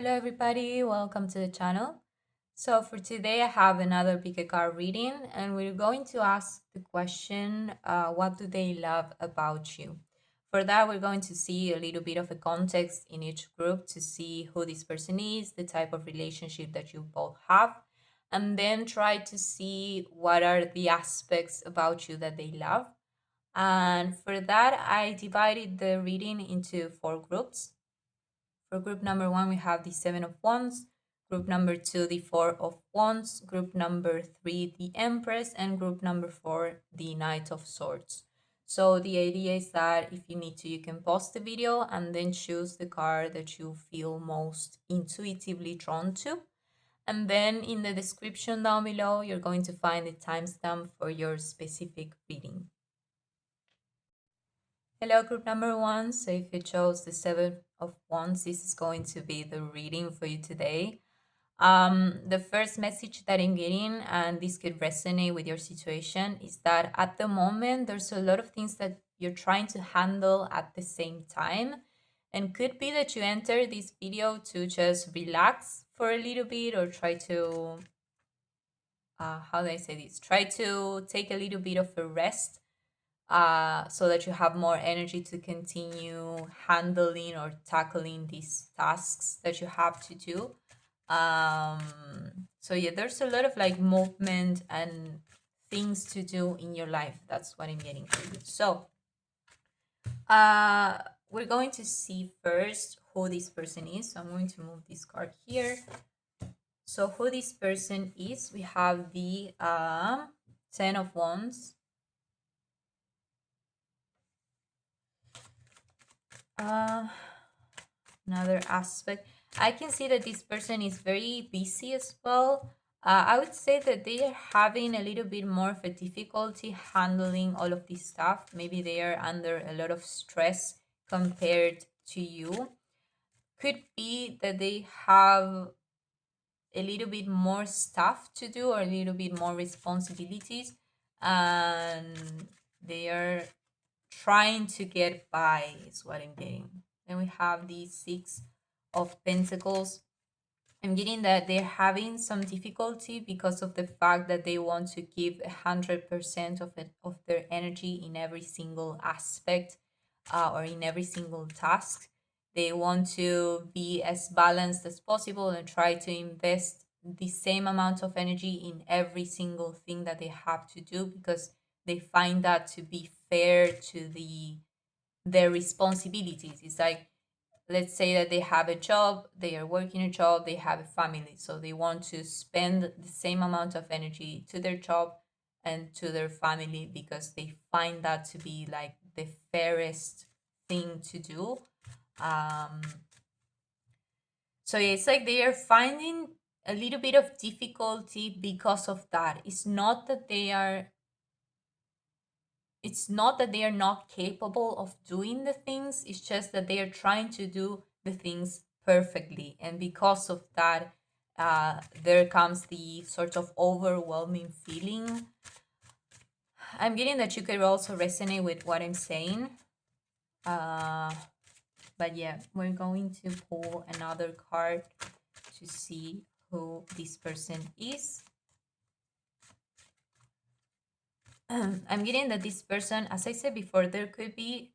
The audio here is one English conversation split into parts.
Hello everybody, welcome to the channel. So for today I have another pick a card reading and we're going to ask the question, what do they love about you? For that we're going to see a little bit of a context in each group to see who this person is, the type of relationship that you both have, and then try to see what are the aspects about you that they love. And for that I divided the reading into four groups. For group number one, we have the Seven of Wands. Group number two, the Four of Wands. Group number three, the Empress. And group number four, the Knight of Swords. So the idea is that if you need to, you can pause the video and then choose the card that you feel most intuitively drawn to. And then in the description down below, you're going to find the timestamp for your specific reading. Hello, group number one. So if you chose the Seven of Wands, this is going to be the reading for you today. The first message that I'm getting, and this could resonate with your situation, is that at the moment there's a lot of things that you're trying to handle at the same time. And could be that you enter this video to just relax for a little bit or try to, how do I say this? Try to take a little bit of a rest so that you have more energy to continue handling or tackling these tasks that you have to do. So yeah, there's a lot of like movement and things to do in your life. That's what I'm getting for you. So we're going to see first who this person is. So I'm going to move this card here. So who this person is, we have the Ten of Wands. Another aspect, I can see that this person is very busy as well. I would say that they are having a little bit more of a difficulty handling all of this stuff. Maybe they are under a lot of stress compared to you. Could be that they have a little bit more stuff to do or a little bit more responsibilities, and they are trying to get by, is what I'm getting. Then we have the Six of Pentacles. I'm getting that they're having some difficulty because of the fact that they want to give 100% of their energy in every single aspect, or in every single task. They want to be as balanced as possible and try to invest the same amount of energy in every single thing that they have to do because they find that to be fair to their responsibilities. It's like, let's say that they have a job, they are working a job, they have a family, so they want to spend the same amount of energy to their job and to their family because they find that to be like the fairest thing to do. um so yeah, it's like they are finding a little bit of difficulty because of that. It's not that they are not capable of doing the things, it's just that they are trying to do the things perfectly. And because of that, there comes the sort of overwhelming feeling. I'm getting that you could also resonate with what I'm saying. But yeah, we're going to pull another card to see who this person is. I'm getting that this person, as I said before, there could be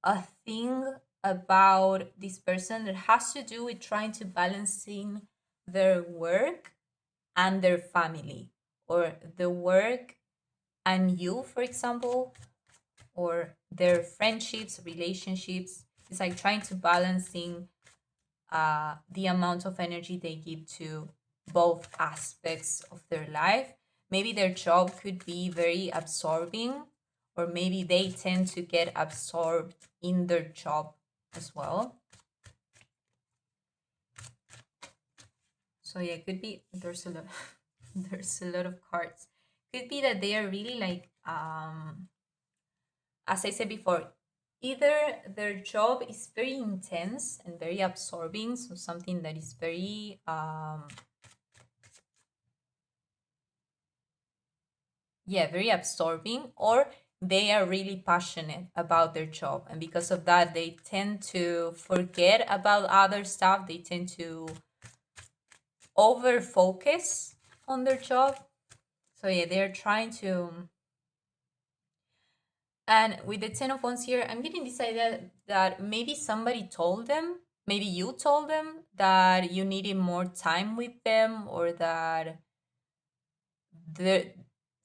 a thing about this person that has to do with trying to balancing their work and their family, or the work and you, for example, or their friendships, relationships. It's like trying to balancing the amount of energy they give to both aspects of their life. Maybe their job could be very absorbing, or maybe they tend to get absorbed in their job as well. So yeah, it could be there's a lot there's a lot of cards. Could be that they are really like, as I said before, either their job is very intense and very absorbing, so something that is very yeah, very absorbing, or they are really passionate about their job, and because of that they tend to forget about other stuff. They tend to over focus on their job. So yeah, they're trying to. And with the 10 of wands here, I'm getting this idea that maybe somebody told them, maybe you told them that you needed more time with them, or that the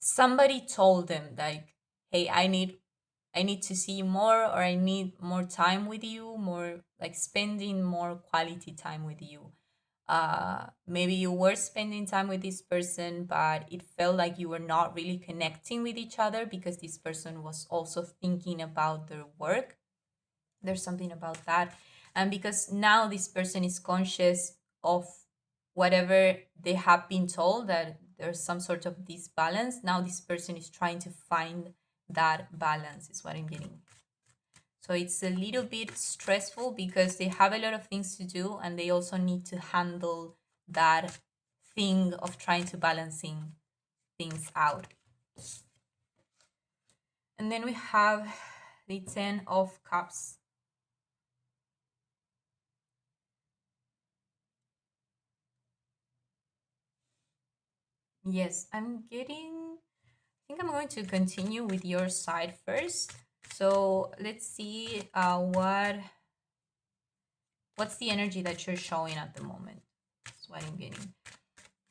somebody told them like, hey, I need to see you more, or I need more time with you, more like spending more quality time with you. Maybe you were spending time with this person, but it felt like you were not really connecting with each other because this person was also thinking about their work. There's something about that. And because now this person is conscious of whatever they have been told, that there's some sort of disbalance, now this person is trying to find that balance, is what I'm getting. So it's a little bit stressful because they have a lot of things to do, and they also need to handle that thing of trying to balancing things out. And then we have the 10 of cups. Yes, I think I'm going to continue with your side first. So let's see what's the energy that you're showing at the moment. That's what I'm getting.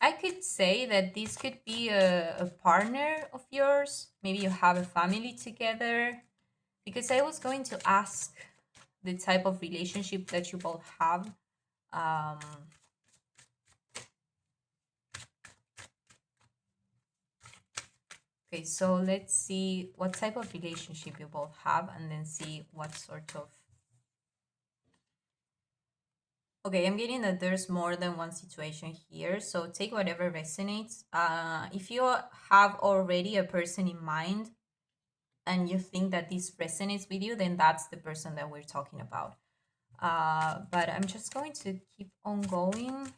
I could say that this could be a partner of yours. Maybe you have a family together. Because I was going to ask the type of relationship that you both have. Um, okay, so let's see what type of relationship you both have, and then see what sort of. Okay, I'm getting that there's more than one situation here, so take whatever resonates. If you have already a person in mind and you think that this resonates with you, then that's the person that we're talking about. But I'm just going to keep on going.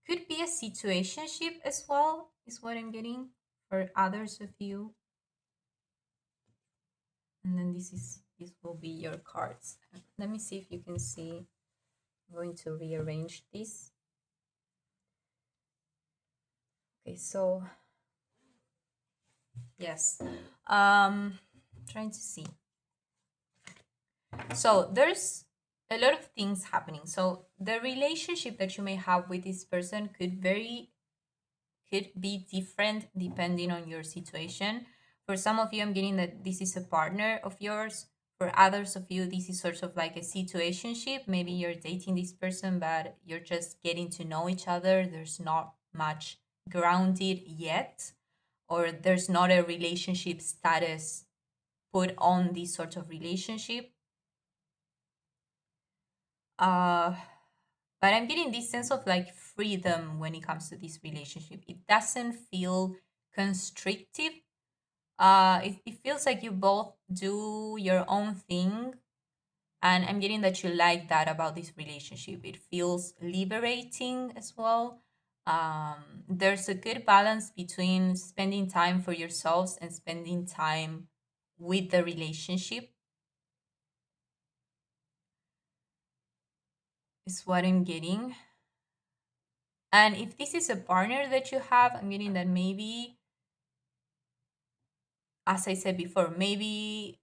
Could be a situationship as well, is what I'm getting for others of you. And then this will be your cards. Let me see if you can see. I'm going to rearrange this. Okay, so yes. Trying to see. So there's a lot of things happening. So the relationship that you may have with this person could be different depending on your situation. For some of you, I'm getting that this is a partner of yours. For others of you, this is sort of like a situationship. Maybe you're dating this person, but you're just getting to know each other. There's not much grounded yet, or there's not a relationship status put on this sort of relationship. Uh, but I'm getting this sense of like freedom when it comes to this relationship. It doesn't feel constrictive. It feels like you both do your own thing, and I'm getting that you like that about this relationship. It feels liberating as well. There's a good balance between spending time for yourselves and spending time with the relationship, is what I'm getting. And if this is a partner that you have, I'm getting that maybe, as I said before, maybe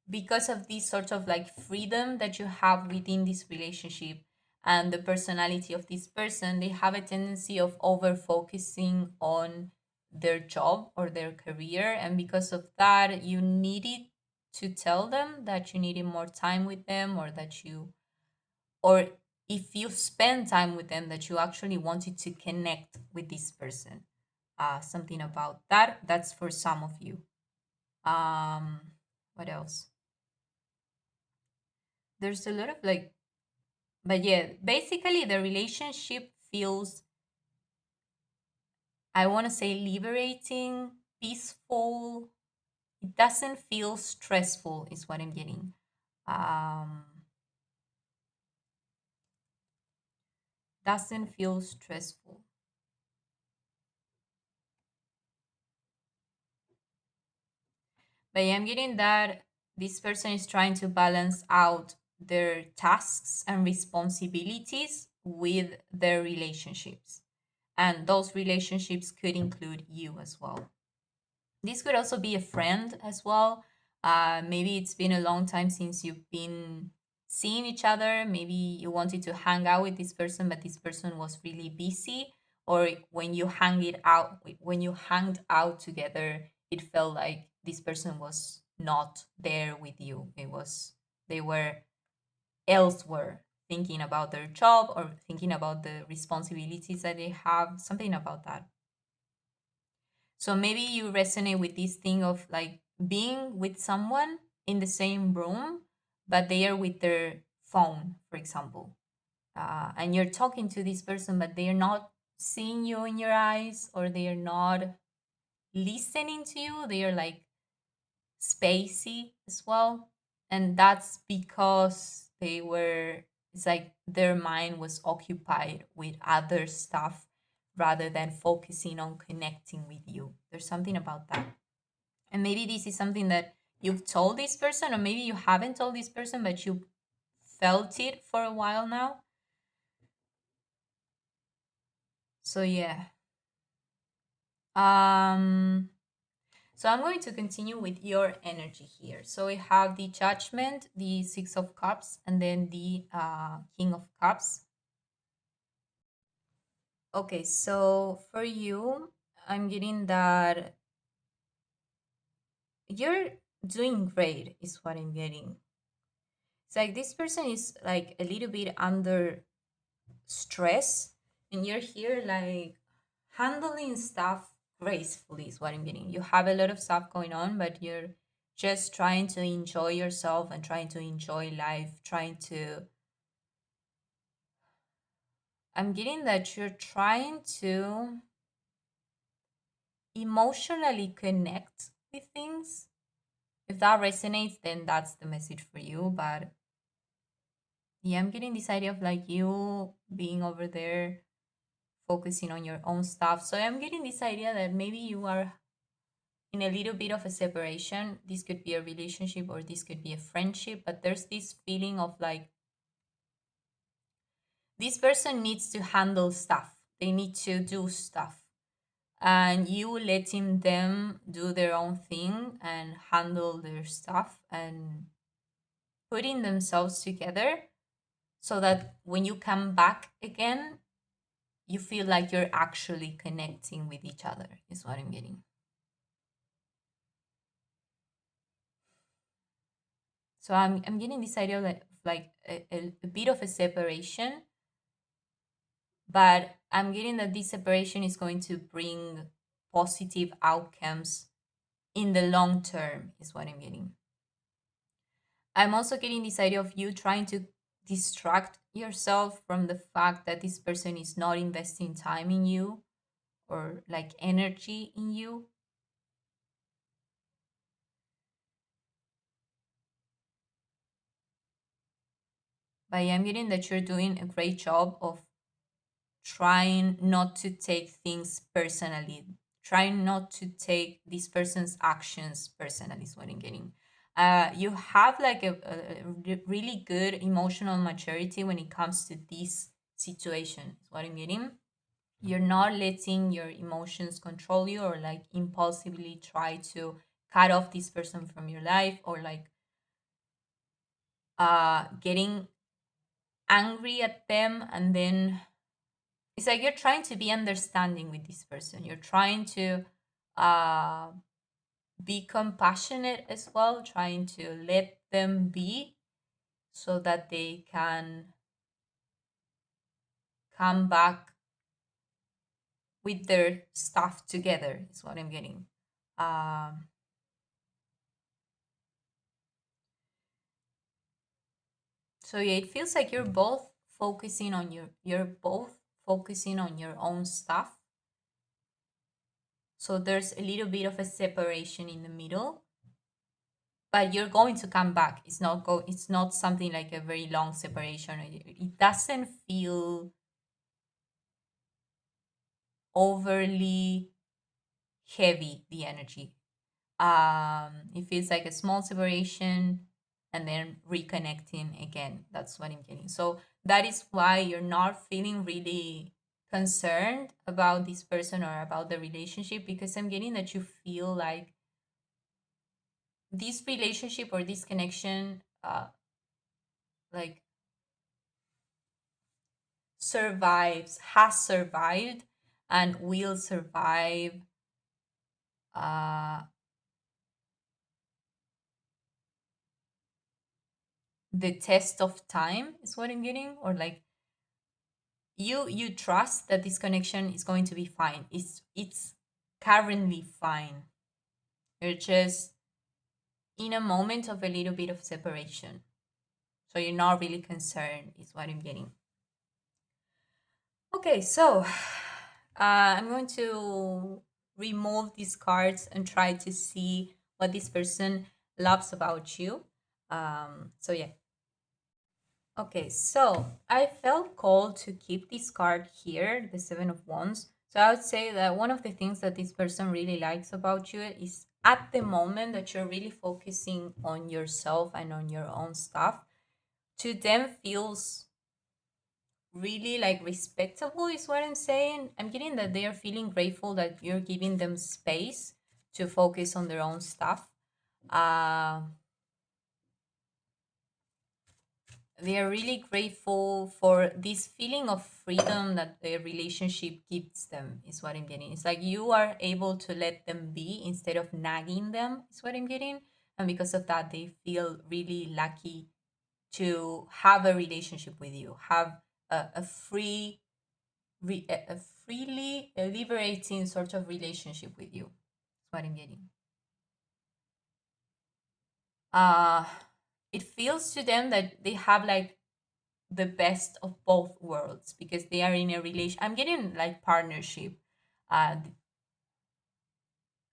because of this sort of like freedom that you have within this relationship and the personality of this person, they have a tendency of over focusing on their job or their career. And because of that, you needed to tell them that you needed more time with them, or that you, or if you spend time with them, that you actually wanted to connect with this person. Something about that. That's for some of you. Um, what else? There's a lot of like, but yeah, basically the relationship feels, I want to say, liberating, peaceful. It doesn't feel stressful, is what I'm getting. Um, doesn't feel stressful. But I'm getting that this person is trying to balance out their tasks and responsibilities with their relationships. And those relationships could include you as well. This could also be a friend as well. Maybe it's been a long time since you've been seeing each other. Maybe you wanted to hang out with this person, but this person was really busy. Or when you hanged out together, it felt like this person was not there with you. They were elsewhere, thinking about their job or thinking about the responsibilities that they have, something about that. So maybe you resonate with this thing of like being with someone in the same room, but they are with their phone, for example. And you're talking to this person, but they are not seeing you in your eyes, or they are not listening to you. They are like spacey as well. And that's because it's like their mind was occupied with other stuff rather than focusing on connecting with you. There's something about that. And maybe this is something that you've told this person, or maybe you haven't told this person, but you felt it for a while now. So, yeah. Um, So I'm going to continue with your energy here. So we have the Judgment, the Six of Cups, and then the King of Cups. Okay, so for you, I'm getting that you're doing great, is what I'm getting. It's like this person is like a little bit under stress, and you're here like handling stuff gracefully, is what I'm getting. You have a lot of stuff going on, but you're just trying to enjoy yourself and trying to enjoy life, trying to. I'm getting that you're trying to emotionally connect with things. If that resonates, then that's the message for you. But yeah, I'm getting this idea of like you being over there focusing on your own stuff. So I'm getting this idea that maybe you are in a little bit of a separation. This could be a relationship or this could be a friendship, but there's this feeling of like this person needs to handle stuff. They need to do stuff. And you letting them do their own thing and handle their stuff and putting themselves together so that when you come back again, you feel like you're actually connecting with each other, is what I'm getting. So I'm getting this idea of like a bit of a separation, but I'm getting that this separation is going to bring positive outcomes in the long term, is what I'm getting. I'm also getting this idea of you trying to distract yourself from the fact that this person is not investing time in you or like energy in you. But I'm getting that you're doing a great job of trying not to take things personally, trying not to take this person's actions personally, is what I'm getting. You have like a really good emotional maturity when it comes to this situation, is what I'm getting. You're not letting your emotions control you or like impulsively try to cut off this person from your life or like getting angry at them, and then it's like you're trying to be understanding with this person. You're trying to uh be compassionate as well, trying to let them be so that they can come back with their stuff together, is what I'm getting. um so yeah, it feels like you're both focusing on your own stuff. So there's a little bit of a separation in the middle, but you're going to come back. It's not something like a very long separation. It doesn't feel overly heavy, the energy. It feels like a small separation and then reconnecting again. That's what I'm getting. So that is why you're not feeling really concerned about this person or about the relationship, because I'm getting that you feel like this relationship or this connection like has survived and will survive uh the test of time, is what I'm getting. Or like you trust that this connection is going to be fine. It's currently fine. You're just in a moment of a little bit of separation, so you're not really concerned, is what I'm getting. Okay, so I'm going to remove these cards and try to see what this person loves about you. So yeah. Okay, so I felt called to keep this card here, the Seven of Wands. So I would say that one of the things that this person really likes about you is at the moment that you're really focusing on yourself and on your own stuff, to them feels really like respectable, is what I'm saying. I'm getting that they are feeling grateful that you're giving them space to focus on their own stuff. Uh, they are really grateful for this feeling of freedom that the relationship gives them, is what I'm getting. It's like you are able to let them be instead of nagging them, is what I'm getting. And because of that, they feel really lucky to have a relationship with you, have a free a freely liberating sort of relationship with you. That's what I'm getting. Uh it feels to them that they have like the best of both worlds, because they are in a relation. I'm getting like partnership. Uh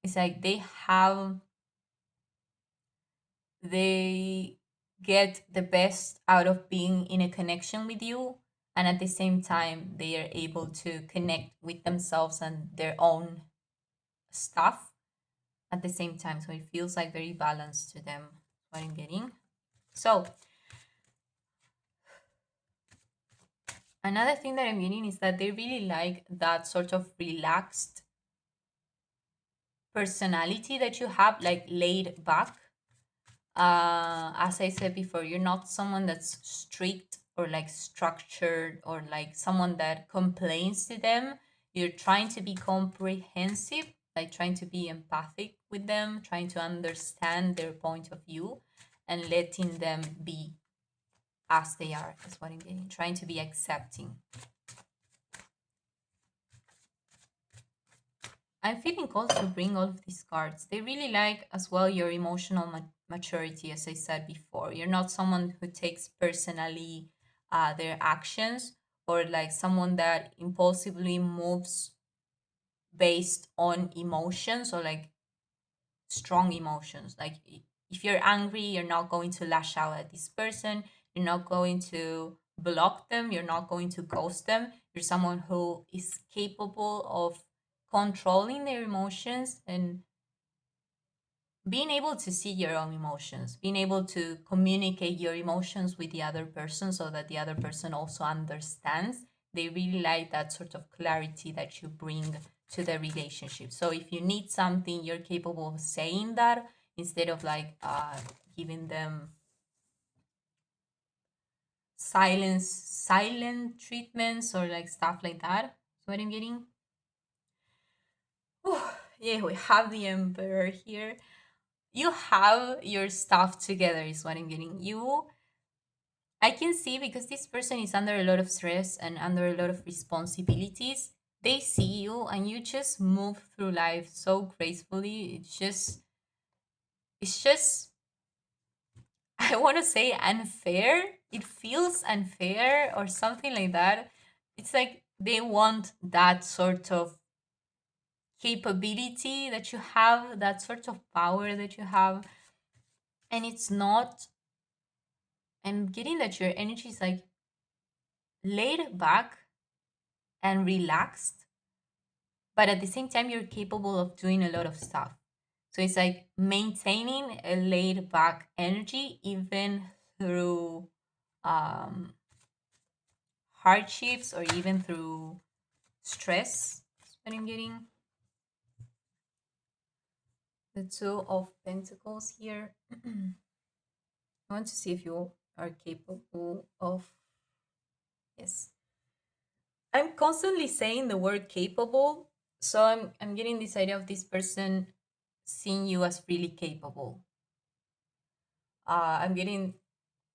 it's like they get the best out of being in a connection with you, and at the same time they are able to connect with themselves and their own stuff at the same time. So it feels like very balanced to them, what I'm getting. So another thing that I'm getting is that they really like that sort of relaxed personality that you have, like laid back. As I said before, you're not someone that's strict or like structured or like someone that complains to them. You're trying to be comprehensive, like trying to be empathic with them, trying to understand their point of view and letting them be as they are. That's what I'm getting. Trying to be accepting. I'm feeling called to bring all of these cards. They really like as well your emotional maturity, as I said before. You're not someone who takes personally their actions, or like someone that impulsively moves based on emotions, or like strong emotions. Like if you're angry, you're not going to lash out at this person. You're not going to block them. You're not going to ghost them. You're someone who is capable of controlling their emotions and being able to see your own emotions, being able to communicate your emotions with the other person so that the other person also understands. They really like that sort of clarity that you bring to the relationship. So if you need something, you're capable of saying that instead of like giving them silent treatments or like stuff like that. So what I'm getting. Whew, yeah, we have the emperor here. You have your stuff together, is what I'm getting. I can see, because this person is under a lot of stress and under a lot of responsibilities. They see you and you just move through life so gracefully. It's just I want to say unfair. It feels unfair or something like that. It's like they want that sort of capability that you have, that sort of power that you have, and it's not. I'm getting that your energy is like laid back and relaxed, but at the same time, you're capable of doing a lot of stuff. So it's like maintaining a laid back energy even through um, hardships or even through stress. That's what I'm getting. The Two of Pentacles here. I want to see if you are capable of. Yes. I'm constantly saying the word capable. So I'm getting this idea of this person seeing you as really capable. I'm getting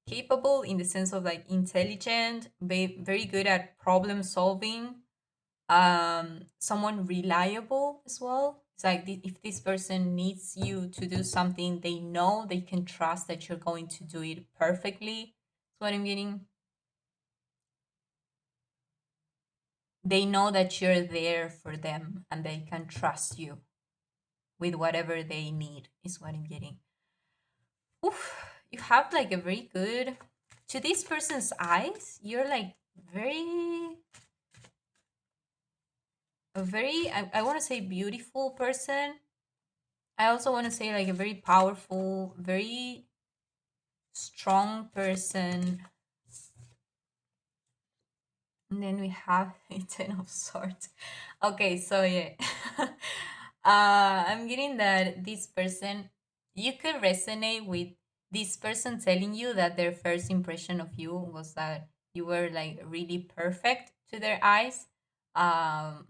capable in the sense of like intelligent, very good at problem solving, someone reliable as well. It's like if this person needs you to do something, they know they can trust that you're going to do it perfectly. That's what I'm getting. They know that you're there for them and they can trust you with whatever they need, is what I'm getting. Oof, you have like a very good, to this person's eyes, you're like very, a very, I want to say beautiful person. I also want to say like a very powerful, very strong person. And then we have a Ten of Swords. Okay, so yeah. I'm getting that this person, you could resonate with this person telling you that their first impression of you was that you were like really perfect to their eyes. Um,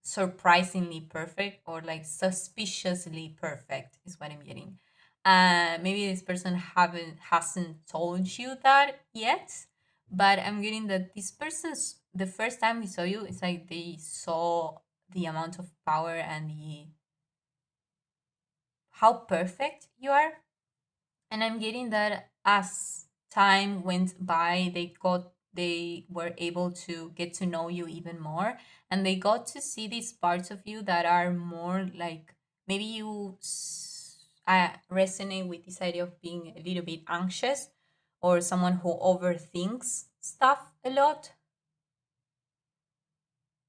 Surprisingly perfect or like suspiciously perfect is what I'm getting. Maybe this person haven't hasn't told you that yet, but I'm getting that this person's the first time they saw you, it's like they saw the amount of power and the how perfect you are. And I'm getting that as time went by, they were able to get to know you even more, and they got to see these parts of you that are more like maybe resonate with this idea of being a little bit anxious or someone who overthinks stuff a lot,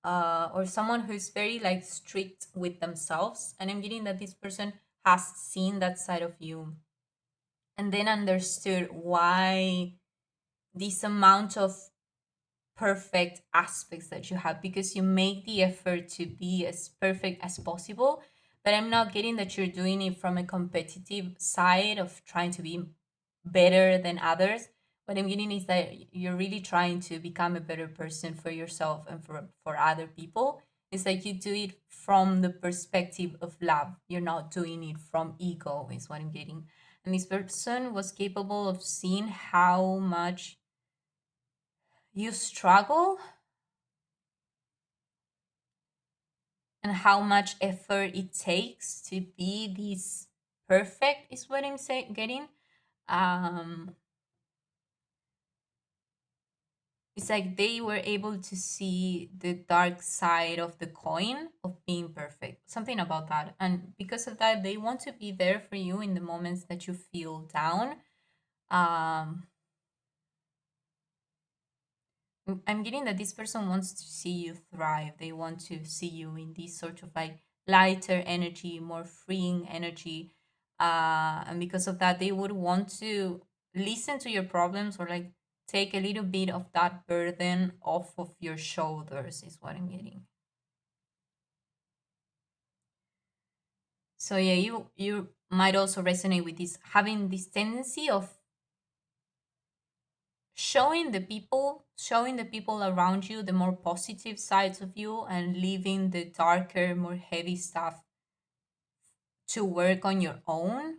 or someone who's very like strict with themselves. And I'm getting that this person has seen that side of you and then understood why this amount of perfect aspects that you have, because you make the effort to be as perfect as possible. But I'm not getting that you're doing it from a competitive side of trying to be better than others. What I'm getting is that you're really trying to become a better person for yourself and for other people. It's like you do it from the perspective of love. You're not doing it from ego, is what I'm getting. And this person was capable of seeing how much you struggle and how much effort it takes to be this perfect, is what I'm saying getting. um it's like they were able to see the dark side of the coin of being perfect, something about that, and because of that they want to be there for you in the moments that you feel down. um I'm getting that this person wants to see you thrive. They want to see you in this sort of like lighter energy, more freeing energy. And because of that, they would want to listen to your problems or like take a little bit of that burden off of your shoulders, is what I'm getting. So yeah, you might also resonate with this, having this tendency of showing the people around you the more positive sides of you and leaving the darker, more heavy stuff to work on your own.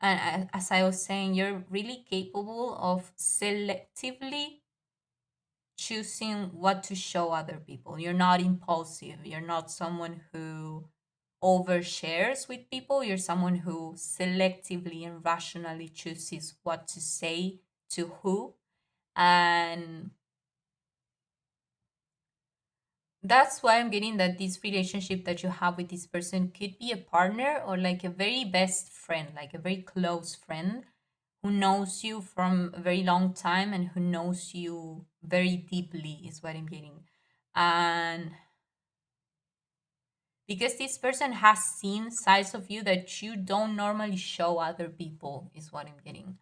And as I was saying, you're really capable of selectively choosing what to show other people. You're not impulsive. You're not someone who overshares with people. You're someone who selectively and rationally chooses what to say to who. And that's why I'm getting that this relationship that you have with this person could be a partner or like a very best friend, like a very close friend who knows you from a very long time and who knows you very deeply, is what I'm getting. And because this person has seen sides of you that you don't normally show other people, is what I'm getting.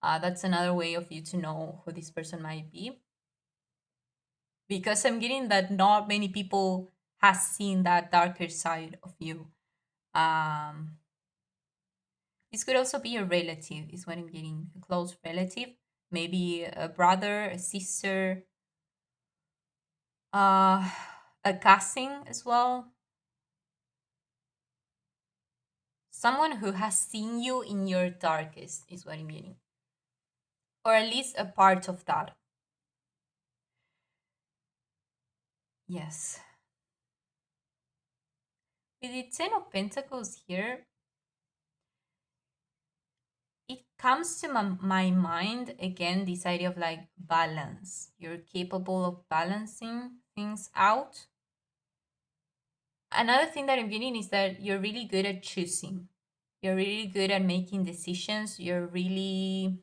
That's another way of you to know who this person might be, because I'm getting that not many people has seen that darker side of you. um this could also be a relative, is what I'm getting, a close relative, maybe a brother, a sister, uh a cousin as well, someone who has seen you in your darkest, is what I'm getting, or at least a part of that. Yes. With the Ten of Pentacles here, it comes to my mind again this idea of like balance. You're capable of balancing things out. Another thing that I'm getting is that you're really good at choosing. You're really good at making decisions. You're really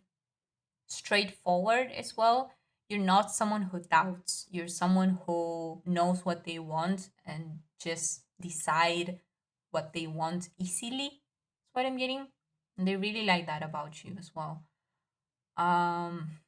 straightforward as well. You're not someone who doubts. You're someone who knows what they want and just decide what they want easily. That's what I'm getting. And they really like that about you as well. Um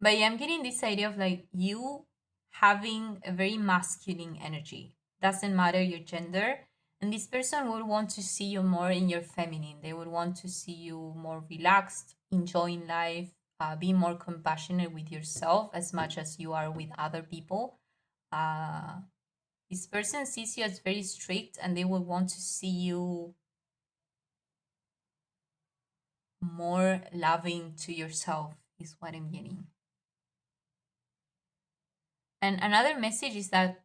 but yeah, I'm getting this idea of like you having a very masculine energy. Doesn't matter your gender. And this person would want to see you more in your feminine. They would want to see you more relaxed, enjoying life, be more compassionate with yourself as much as you are with other people. Uh, this person sees you as very strict and they would want to see you more loving to yourself, is what I'm getting. And another message is that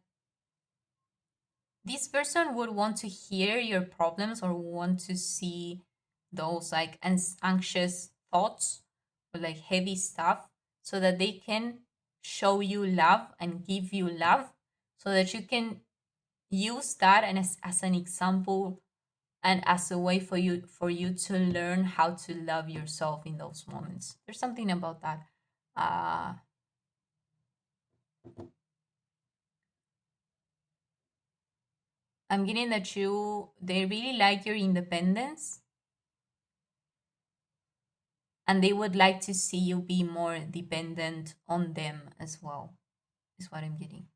this person would want to hear your problems or want to see those like anxious thoughts or like heavy stuff so that they can show you love and give you love so that you can use that and as an example and as a way for you to learn how to love yourself in those moments. There's something about that. uh I'm getting that you they really like your independence and they would like to see you be more dependent on them as well, is what I'm getting.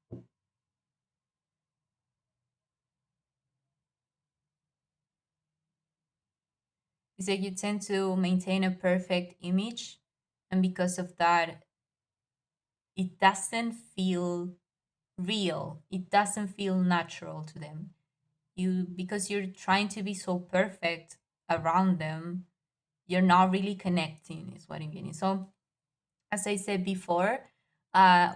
It's like you tend to maintain a perfect image, and because of that, it doesn't feel real. It doesn't feel natural to them. You because you're trying to be so perfect around them, you're not really connecting, is what I'm getting. So as I said before,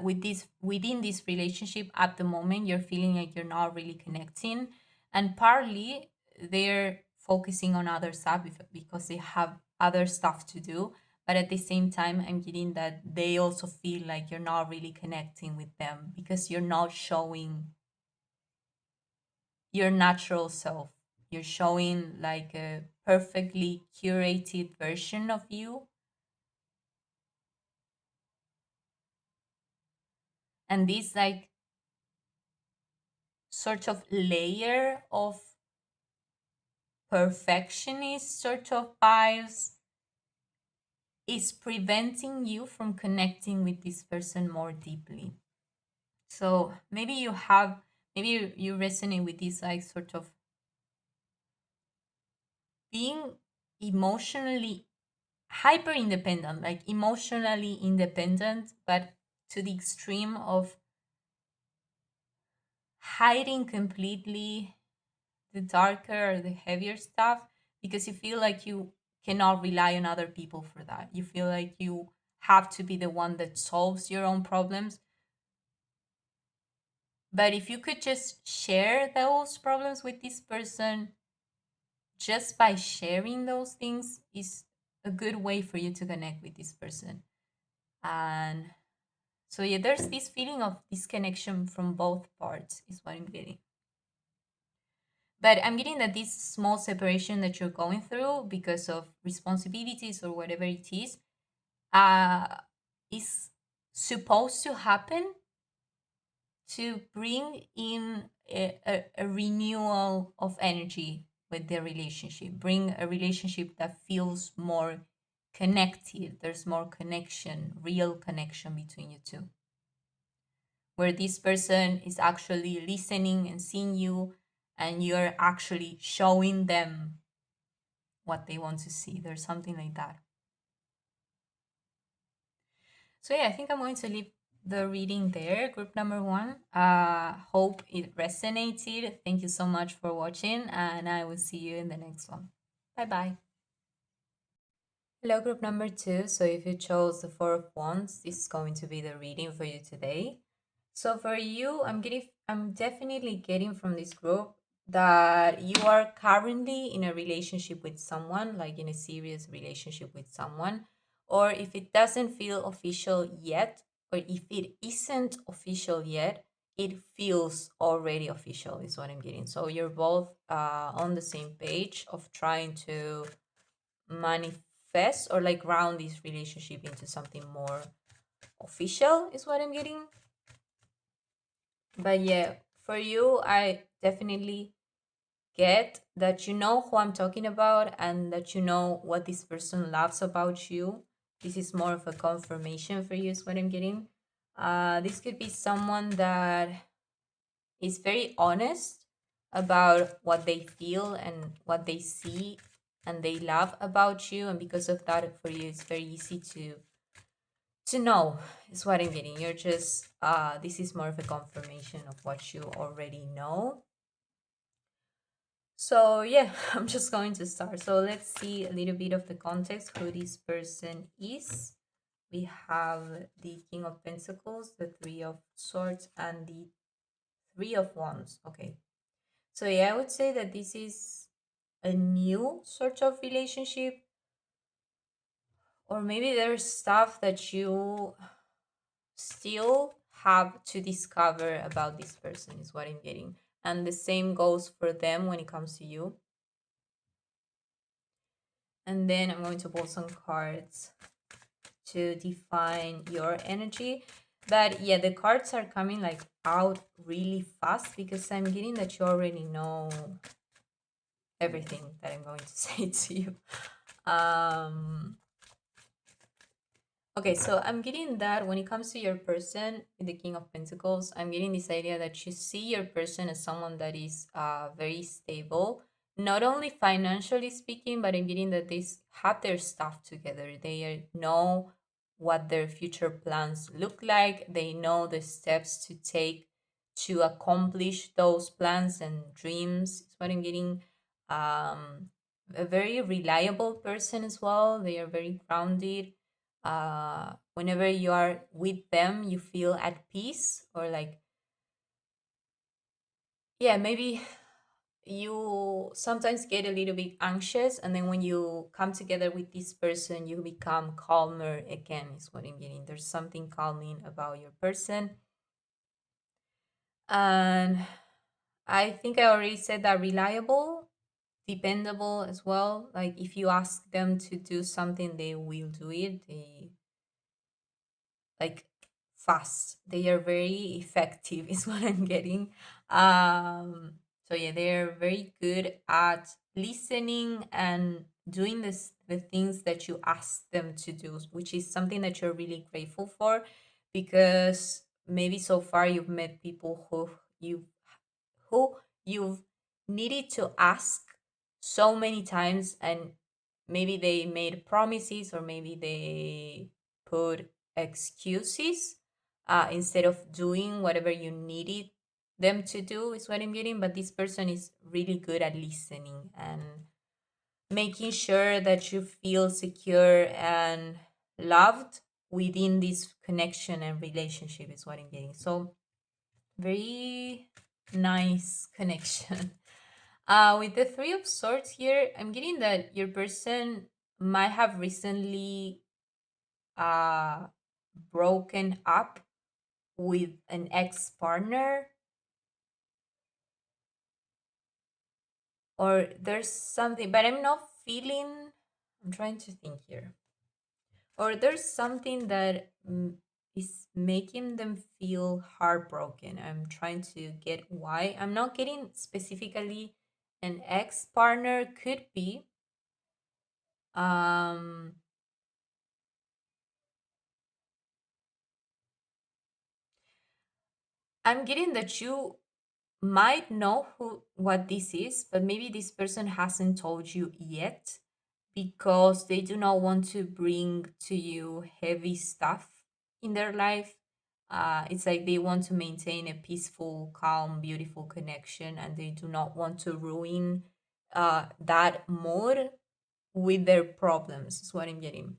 with this within this relationship at the moment, you're feeling like you're not really connecting, and partly they're focusing on other stuff because they have other stuff to do. But at the same time, I'm getting that they also feel like you're not really connecting with them because you're not showing your natural self. You're showing like a perfectly curated version of you, and this like sort of layer of perfectionist sort of vibes is preventing you from connecting with this person more deeply. So maybe you have, maybe you resonate with this like sort of being emotionally hyper independent, like emotionally independent, but to the extreme of hiding completely the darker or the heavier stuff because you feel like you cannot rely on other people for that. You feel like you have to be the one that solves your own problems. But if you could just share those problems with this person, just by sharing those things is a good way for you to connect with this person. And so yeah, there's this feeling of disconnection from both parts, is what I'm getting. But I'm getting that this small separation that you're going through because of responsibilities or whatever it uh, is supposed to happen to bring in a renewal of energy with the relationship, bring a relationship that feels more connected. There's more connection, real connection between you two, where this person is actually listening and seeing you, and you're actually showing them what they want to see. There's something like that. So yeah, I think I'm going to leave the reading there. Group number one. Hope it resonated. Thank you so much for watching, and I will see you in the next one. Bye bye. Hello, group number two. So if you chose the Four of Wands, this is going to be the reading for you today. So for you, I'm definitely getting from this group that you are currently in a relationship with someone, like in a serious relationship with someone, or if it doesn't feel official yet, or if it isn't official yet, it feels already official, is what I'm getting. So you're both on the same page of trying to manifest or like round this relationship into something more official, is what I'm getting. But yeah, for you, I definitely get that you know who I'm talking about and that you know what this person loves about you. This is more of a confirmation for you, is what I'm getting. This could be someone that is very honest about what they feel and what they see and they love about you. And because of that, for you, it's very easy to know, is what I'm getting. You're just this is more of a confirmation of what you already know. So yeah, I'm just going to start. So let's see a little bit of the context who this person is. We have the King of Pentacles, the Three of Swords, and the Three of Wands. Okay. So yeah, I would say that this is a new sort of relationship, or maybe there's stuff that you still have to discover about this person, is what I'm getting. And the same goes for them when it comes to you. And then I'm going to pull some cards to define your energy. But yeah, the cards are coming like out really fast because I'm getting that you already know everything that I'm going to say to you. Um Okay, so I'm getting that when it comes to your person, the King of Pentacles, I'm getting this idea that you see your person as someone that is very stable, not only financially speaking, but I'm getting that have their stuff together. They know what their future plans look like. They know the steps to take to accomplish those plans and dreams. It's what I'm getting. A very reliable person as well. They are very grounded. Whenever you are with them, you feel at peace, or like, yeah, maybe you sometimes get a little bit anxious, and then when you come together with this person, you become calmer again, is what I'm getting. There's something calming about your person. And I think I already said that reliable, dependable as well. Like if you ask them to do something, they will do it. They like fast. They are very effective, is what I'm getting. So yeah, they're very good at listening and doing the things that you ask them to do, which is something that you're really grateful for, because maybe so far you've met people who you've needed to ask so many times, and maybe they made promises, or maybe they put excuses instead of doing whatever you needed them to do, is what I'm getting. But this person is really good at listening and making sure that you feel secure and loved within this connection and relationship, is what I'm getting. So very nice connection. With the Three of Swords here, I'm getting that your person might have recently uh broken up with an ex partner, or there's something, but I'm not feeling. I'm trying to think here, or there's something that is making them feel heartbroken. I'm trying to get why. I'm not getting specifically an ex partner, could be. Um, I'm getting that you might know who what this is, but maybe this person hasn't told you yet because they do not want to bring to you heavy stuff in their life. It's like they want to maintain a peaceful, calm, beautiful connection, and they do not want to ruin that mood with their problems. Is what I'm getting.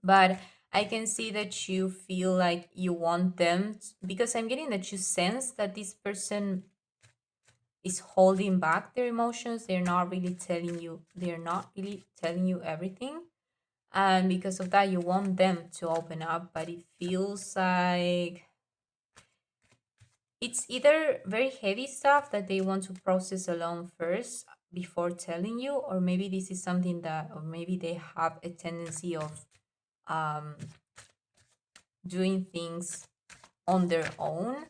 But I can see that you feel like you want them because I'm getting that you sense that this person is holding back their emotions. They're not really telling you everything. And because of that, you want them to open up, but it feels like it's either very heavy stuff that they want to process alone first before telling you, or maybe this is something that, or maybe they have a tendency of um, doing things on their own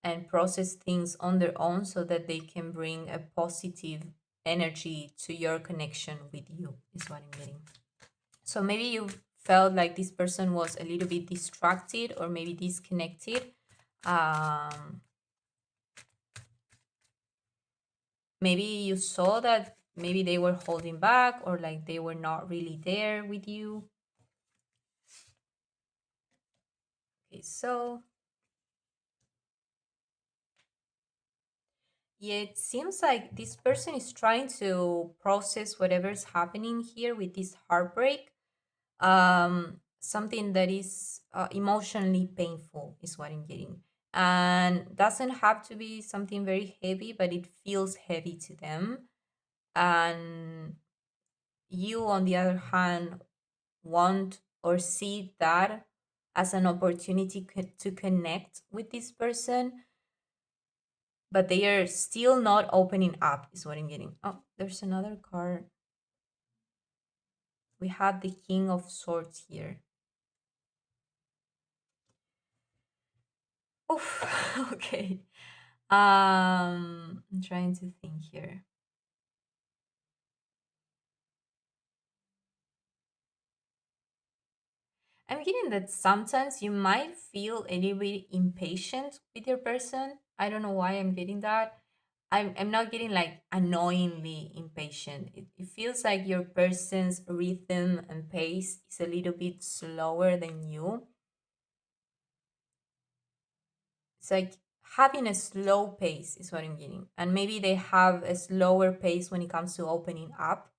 and process things on their own so that they can bring a positive energy to your connection with you, is what I'm getting. So maybe you felt like this person was a little bit distracted or maybe disconnected. Um, Maybe you saw that maybe they were holding back or like they were not really there with you. Okay, so yeah, it seems like this person is trying to process whatever's happening here with this heartbreak. Something that is emotionally painful is what I'm getting. And doesn't have to be something very heavy, but it feels heavy to them. And you, on the other hand, want or see that as an opportunity to connect with this person, but they are still not opening up, is what I'm getting. Oh, there's another card. We have the King of Swords here. Oof. Okay. I'm trying to think here. I'm getting that sometimes you might feel a little bit impatient with your person. I don't know why I'm getting that. I'm not getting like annoyingly impatient. It feels like your person's rhythm and pace is a little bit slower than you. It's like having a slow pace is what I'm getting. And maybe they have a slower pace when it comes to opening up,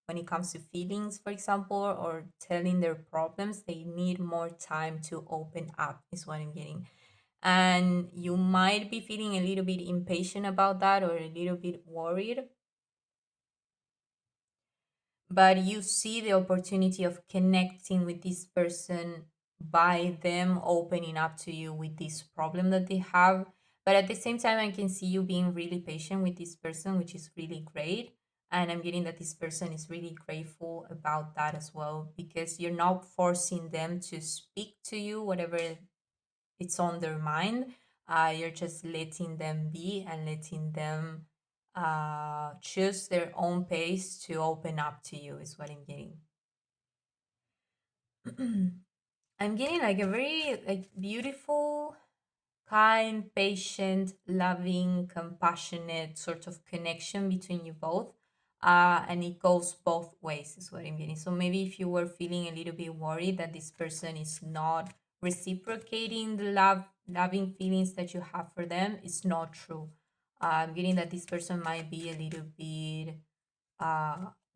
when it comes to feelings, for example, or telling their problems. They need more time to open up, is what I'm getting. And you might be feeling a little bit impatient about that or a little bit worried, but you see the opportunity of connecting with this person by them opening up to you with this problem that they have. But at the same time, I can see you being really patient with this person, which is really great. And I'm getting that this person is really grateful about that as well, because you're not forcing them to speak to you whatever it's on their mind. You're just letting them be and letting them choose their own pace to open up to you, is what I'm getting. I'm getting like a very like beautiful, kind, patient, loving, compassionate sort of connection between you both. And it goes both ways, is what I'm getting. So maybe if you were feeling a little bit worried that this person is not reciprocating the loving feelings that you have for them, it's not true. I'm getting that this person might be a little bit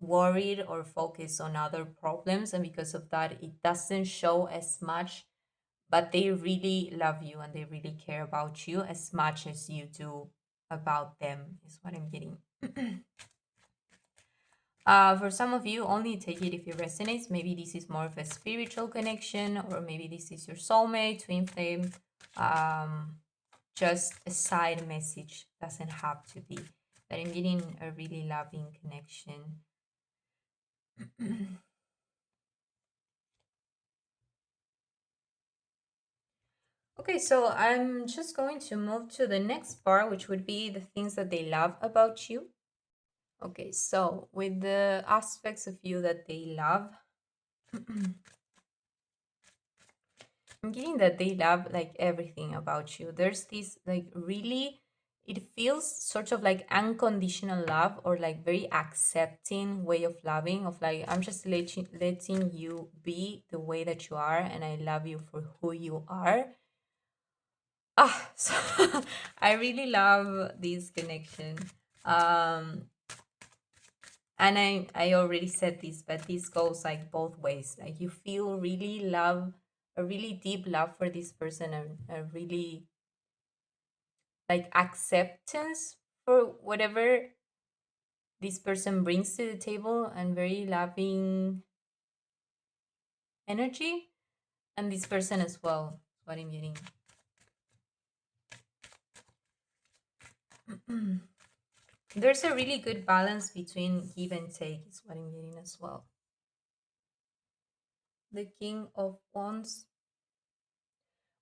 worried or focused on other problems, and because of that, it doesn't show as much, but they really love you and they really care about you as much as you do about them, is what I'm getting. For some of you, only take it if it resonates. Maybe this is more of a spiritual connection, or maybe this is your soulmate, twin flame. Um, just a side message, doesn't have to be. But I'm getting a really loving connection. Okay, so I'm just going to move to the next part, which would be the things that they love about you. Okay, so with the aspects of you that they love, I'm getting that they love like everything about you. There's this like really, it feels sort of like unconditional love or like very accepting way of loving, of like, I'm just letting you be the way that you are, and I love you for who you are. Ah, so I really love this connection. Um, and I already said this, but this goes like both ways. Like you feel really love, a really deep love for this person, and a really like acceptance for whatever this person brings to the table, and very loving energy, and this person as well. What I'm getting. There's a really good balance between give and take, is what I'm getting as well. The King of Wands.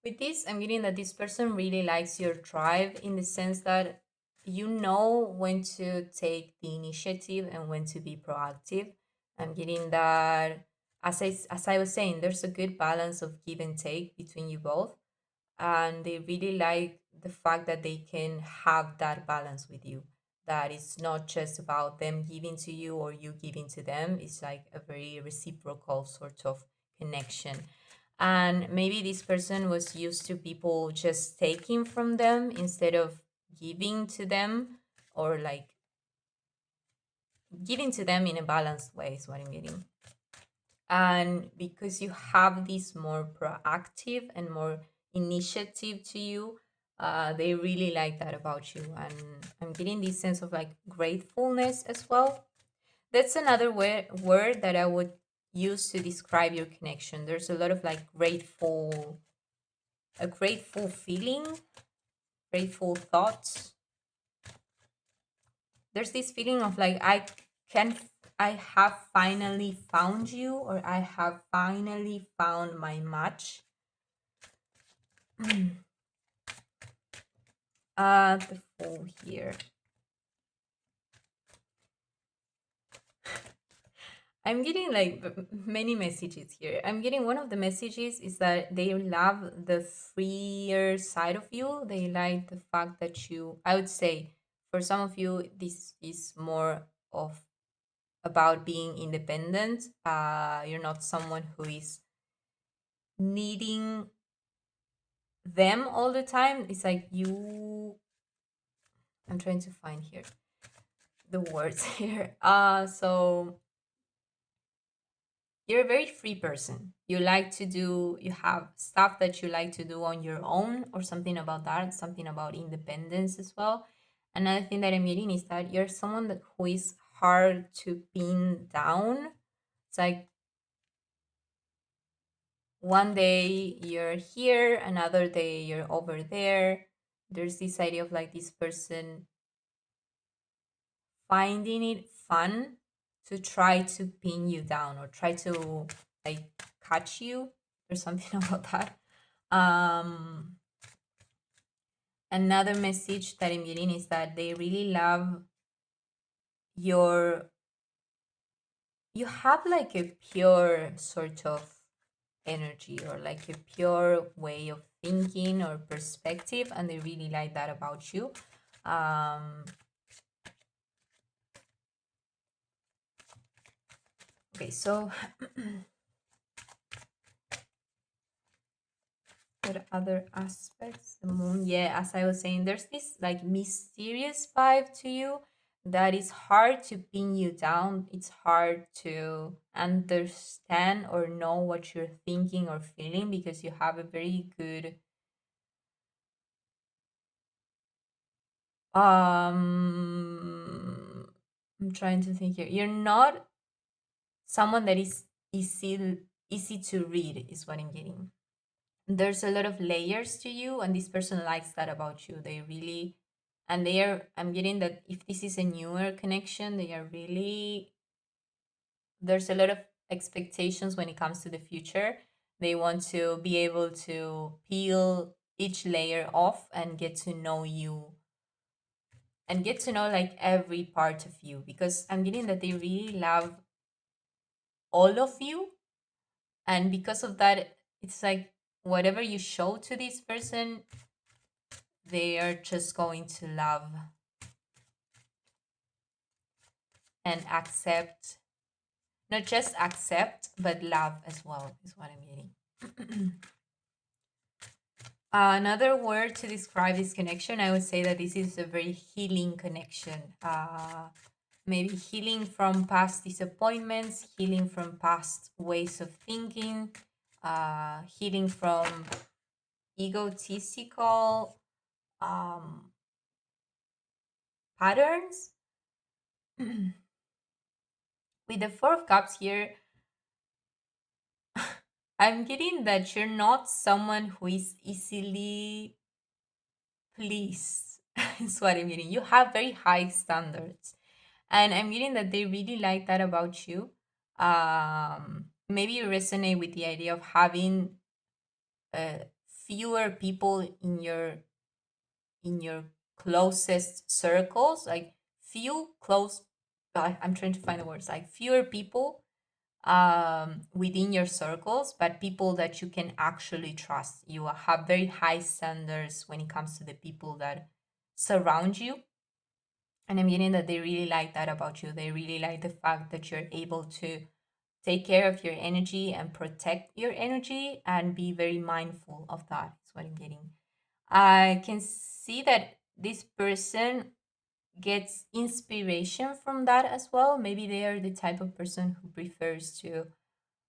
With this, I'm getting that this person really likes your drive, in the sense that you know when to take the initiative and when to be proactive. I'm getting that, as I was saying, there's a good balance of give and take between you both, and they really like the fact that they can have that balance with you, that it's not just about them giving to you or you giving to them. It's like a very reciprocal sort of connection. And maybe this person was used to people just taking from them instead of giving to them, or like giving to them in a balanced way, is what I'm getting. And because you have this more proactive and more initiative to you, they really like that about you. And I'm getting this sense of like gratefulness as well. That's another word that I would use to describe your connection. There's a lot of like grateful, a grateful feeling, grateful thoughts. There's this feeling of like, can I have finally found you, or I have finally found my match. The Fool here. I'm getting like many messages here. I'm getting, one of the messages is that they love the freer side of you. They like the fact that you, I would say, for some of you, this is more of about being independent. You're not someone who is needing them all the time. It's like you, I'm trying to find here the words here. So you're a very free person. You like to do, you have stuff that you like to do on your own, or something about that, something about independence as well. Another thing that I'm getting is that you're someone that who is hard to pin down. It's like one day you're here, another day you're over there. There's this idea of like this person finding it fun to try to pin you down, or try to like catch you, or something about that. um Another message that I'm getting is that they really love your, you have like a pure sort of energy, or like a pure way of thinking or perspective, and they really like that about you. um okay, so what other aspects? The moon, yeah, as I was saying, there's this like mysterious vibe to you that is hard to pin you down. It's hard to understand or know what you're thinking or feeling, because you have a very good I'm trying to think here. You're not someone that is easy to read, is what I'm getting. There's a lot of layers to you, and this person likes that about you. They really, and they are, I'm getting that if this is a newer connection, they are really, there's a lot of expectations when it comes to the future. They want to be able to peel each layer off and get to know you and get to know like every part of you, because I'm getting that they really love all of you. And because of that, it's like whatever you show to this person, they are just going to love and accept. Not just accept, but love as well, is what I'm getting. Another word to describe this connection, I would say that this is a very healing connection. Maybe healing from past disappointments, healing from past ways of thinking, healing from egotistical um, patterns. With the Four of Cups here, I'm getting that you're not someone who is easily pleased. Is what I'm getting. You have very high standards, and I'm getting that they really like that about you. Maybe you resonate with the idea of having uh, fewer people in your closest circles, like few close. I'm trying to find the words, like fewer people within your circles, but people that you can actually trust. You have very high standards when it comes to the people that surround you. And I'm getting that they really like that about you. They really like the fact that you're able to take care of your energy and protect your energy and be very mindful of that, is what I'm getting. I can see that this person gets inspiration from that as well. Maybe they are the type of person who prefers to,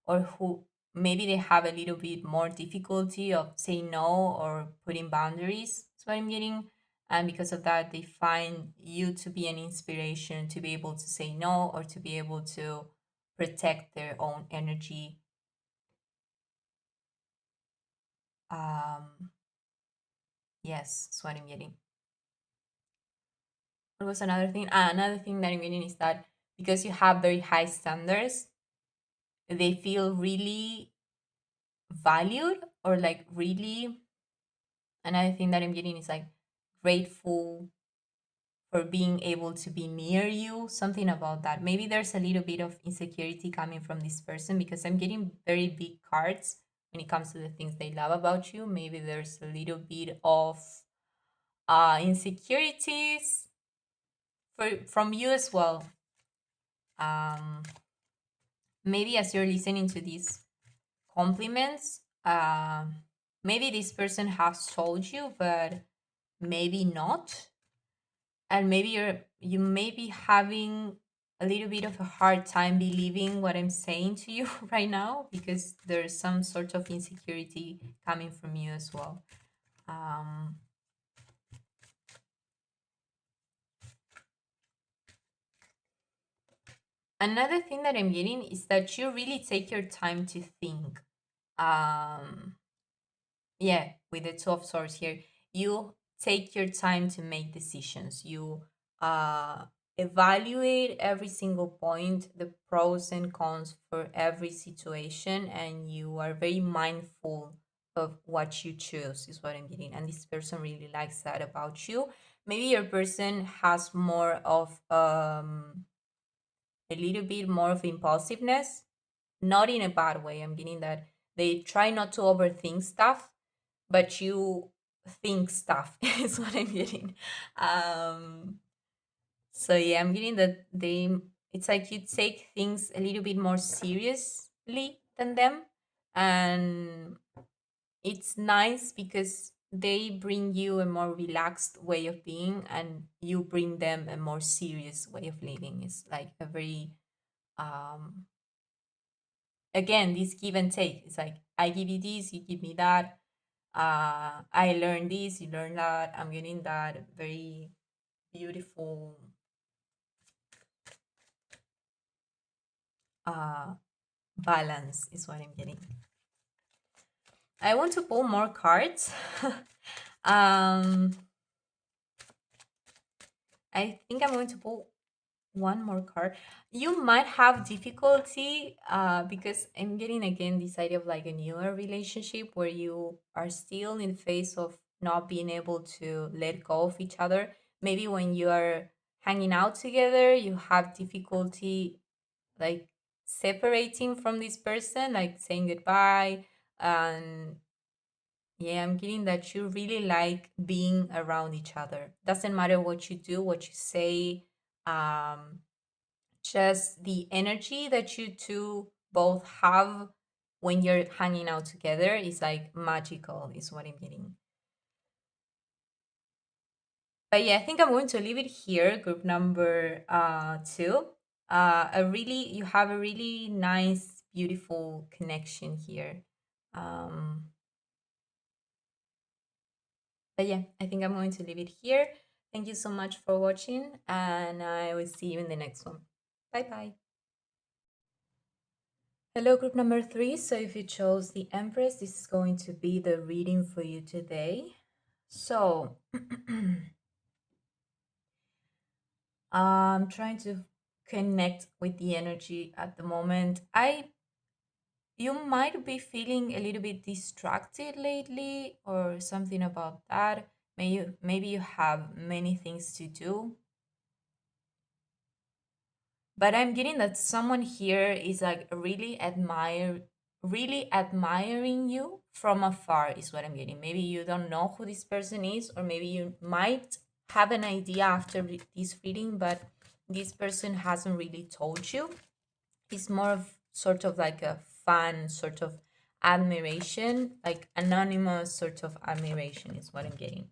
or who maybe they have a little bit more difficulty of saying no or putting boundaries. That's what I'm getting. And because of that, they find you to be an inspiration to be able to say no or to be able to protect their own energy. Um, yes, that's what I'm getting. What was another thing? Another thing that I'm getting is that because you have very high standards, they feel really valued, or like really, another thing that I'm getting is like grateful for being able to be near you, something about that. Maybe there's a little bit of insecurity coming from this person, because I'm getting very big cards when it comes to the things they love about you. Maybe there's a little bit of insecurities from you as well. Um, Maybe as you're listening to these compliments, maybe this person has told you, but maybe not. And maybe you may be having a little bit of a hard time believing what I'm saying to you right now, because there's some sort of insecurity coming from you as well. Um, Another thing that I'm getting is that you really take your time to think. Um, yeah, with the Two of Swords here, you take your time to make decisions. You uh evaluate every single point, the pros and cons for every situation, and you are very mindful of what you choose, is what I'm getting. And this person really likes that about you. Maybe your person has more of a little bit more of impulsiveness, not in a bad way. I'm getting that they try not to overthink stuff, but you think stuff, is what I'm getting. Um, so yeah, I'm getting that it's like you take things a little bit more seriously than them, and it's nice because they bring you a more relaxed way of being, and you bring them a more serious way of living. It's like a very um again, this give and take. It's like I give you this, you give me that. I learned this, you learn that. I'm getting that very beautiful uh balance, is what I'm getting. I want to pull more cards. um I think I'm going to pull one more card. You might have difficulty because I'm getting again this idea of like a newer relationship where you are still in the phase of not being able to let go of each other. Maybe when you are hanging out together, you have difficulty like separating from this person, like saying goodbye. And yeah, I'm getting that you really like being around each other. Doesn't matter what you do, what you say. Um, just the energy that you two both have when you're hanging out together is like magical, is what I'm getting. But yeah, I think I'm going to leave it here, group number two. A really, you have a really nice, beautiful connection here. Um, but yeah, I think I'm going to leave it here. Thank you so much for watching, and I will see you in the next one. Bye bye. Hello, group number three. So, if you chose the Empress, this is going to be the reading for you today. So, I'm trying to connect with the energy at the moment. You might be feeling a little bit distracted lately, or something about that. Maybe you have many things to do, but I'm getting that someone here is like really admiring you from afar is what I'm getting. Maybe you don't know who this person is, or maybe you might have an idea after this reading, but this person hasn't really told you. It's more of sort of like a fan sort of admiration, like anonymous sort of admiration is what I'm getting.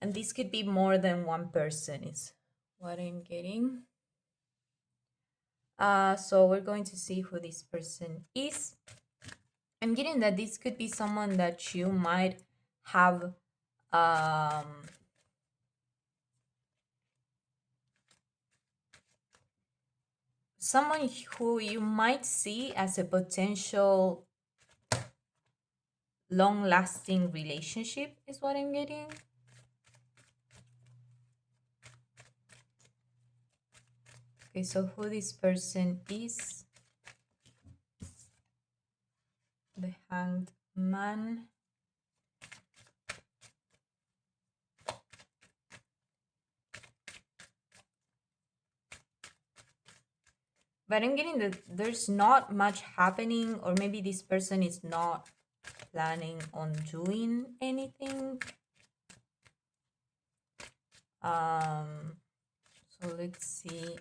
And this could be more than one person is what I'm getting. So we're going to see who this person is. I'm getting that this could be someone that you might have someone who you might see as a potential long-lasting relationship is what I'm getting. Okay, so who this person is, the Hanged Man. But I'm getting that there's not much happening, or maybe this person is not planning on doing anything. Um, so let's see.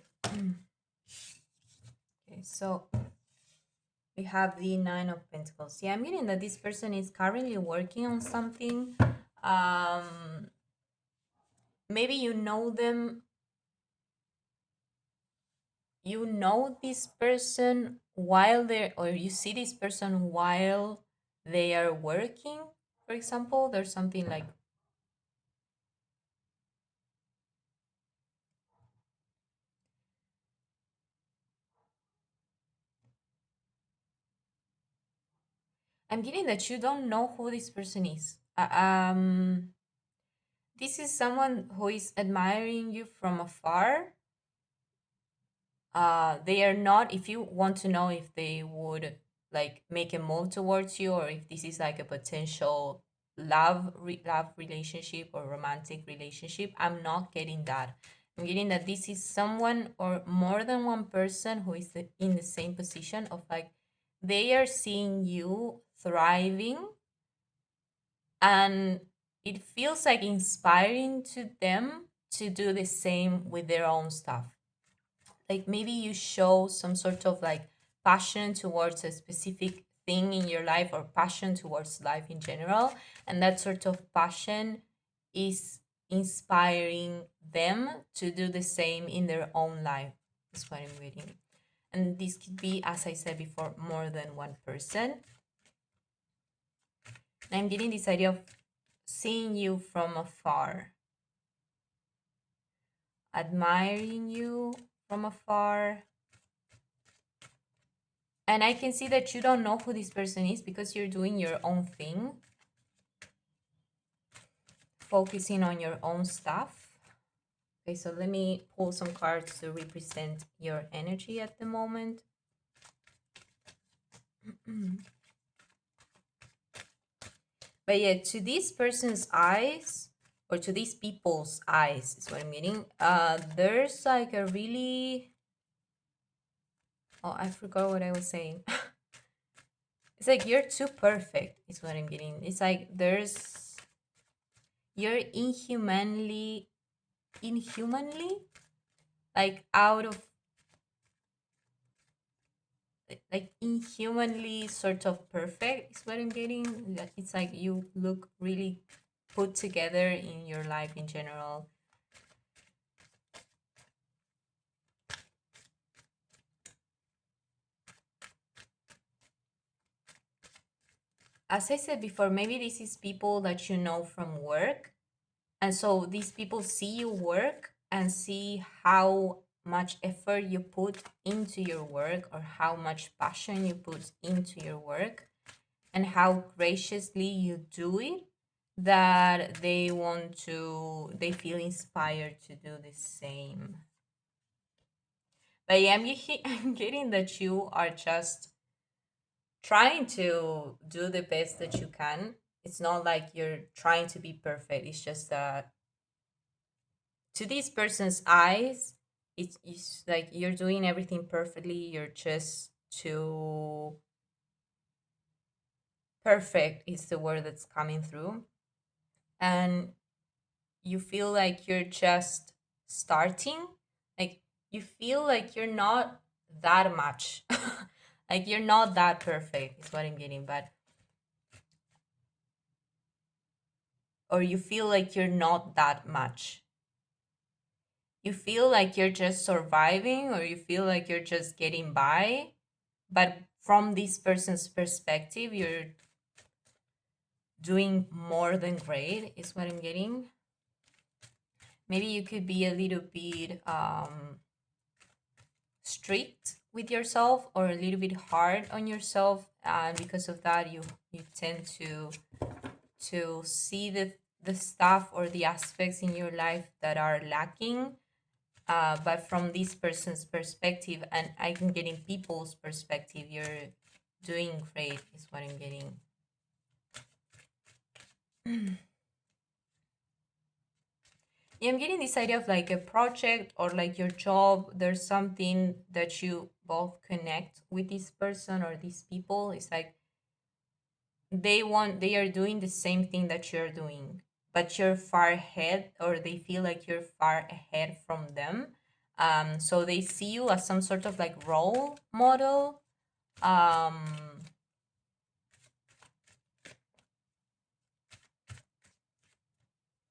Okay, so we have the Nine of Pentacles. Yeah, I'm getting that this person is currently working on something. Maybe you know them, you know this person while they're, or you see this person while they are working. For example, there's something like, I'm getting that you don't know who this person is. This is someone who is admiring you from afar. They are not, if you want to know if they would like make a move towards you, or if this is like a potential love relationship or romantic relationship, I'm not getting that. I'm getting that this is someone or more than one person who is in the same position of like they are seeing you thriving, and it feels like inspiring to them to do the same with their own stuff. Like maybe you show some sort of like passion towards a specific thing in your life, or passion towards life in general, and that sort of passion is inspiring them to do the same in their own life. That's what I'm reading. And this could be, as I said before, more than one person. And I'm getting this idea of seeing you from afar, admiring you from afar. And I can see that you don't know who this person is because you're doing your own thing, focusing on your own stuff. Okay, so let me pull some cards to represent your energy at the moment. But yeah, to this person's eyes, or to these people's eyes, is what I'm meaning. There's like a really, oh, I forgot what I was saying. It's like you're too perfect, is what I'm getting. It's like you're inhumanly, like out of, like inhumanly sort of perfect, is what I'm getting. It's like you look really put together in your life in general. As I said before, maybe this is people that you know from work. And so these people see you work and see how much effort you put into your work, or how much passion you put into your work, and how graciously you do it, that they feel inspired to do the same. But yeah, I'm getting that you are just trying to do the best that you can. It's not like you're trying to be perfect. It's just that to this person's eyes, it's like you're doing everything perfectly. You're just too perfect, is the word that's coming through. And you feel like you're just starting. Like you feel like you're not that much. Like you're not that perfect, is what I'm getting. But or you feel like you're not that much. You feel like you're just surviving, or you feel like you're just getting by. But from this person's perspective, you're doing more than great, is what I'm getting. Maybe you could be a little bit strict with yourself, or a little bit hard on yourself, and because of that you tend to see the stuff or the aspects in your life that are lacking. But from this person's perspective, and I'm getting people's perspective, you're doing great, is what I'm getting. Yeah, I'm getting this idea of like a project, or like your job. There's something that you both connect with this person or these people. It's like they are doing the same thing that you're doing, but you're far ahead, or they feel like you're far ahead from them. So they see you as some sort of like role model. Um,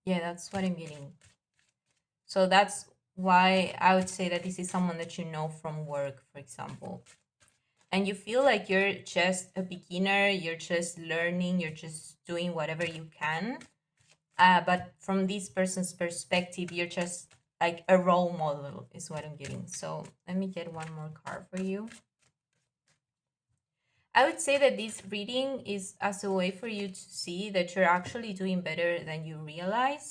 yeah, that's what I'm getting. So that's why I would say that this is someone that you know from work, for example. And you feel like you're just a beginner, you're just learning, you're just doing whatever you can. But from this person's perspective, you're just like a role model, is what I'm getting. So let me get one more card for you. I would say that this reading is as a way for you to see that you're actually doing better than you realize.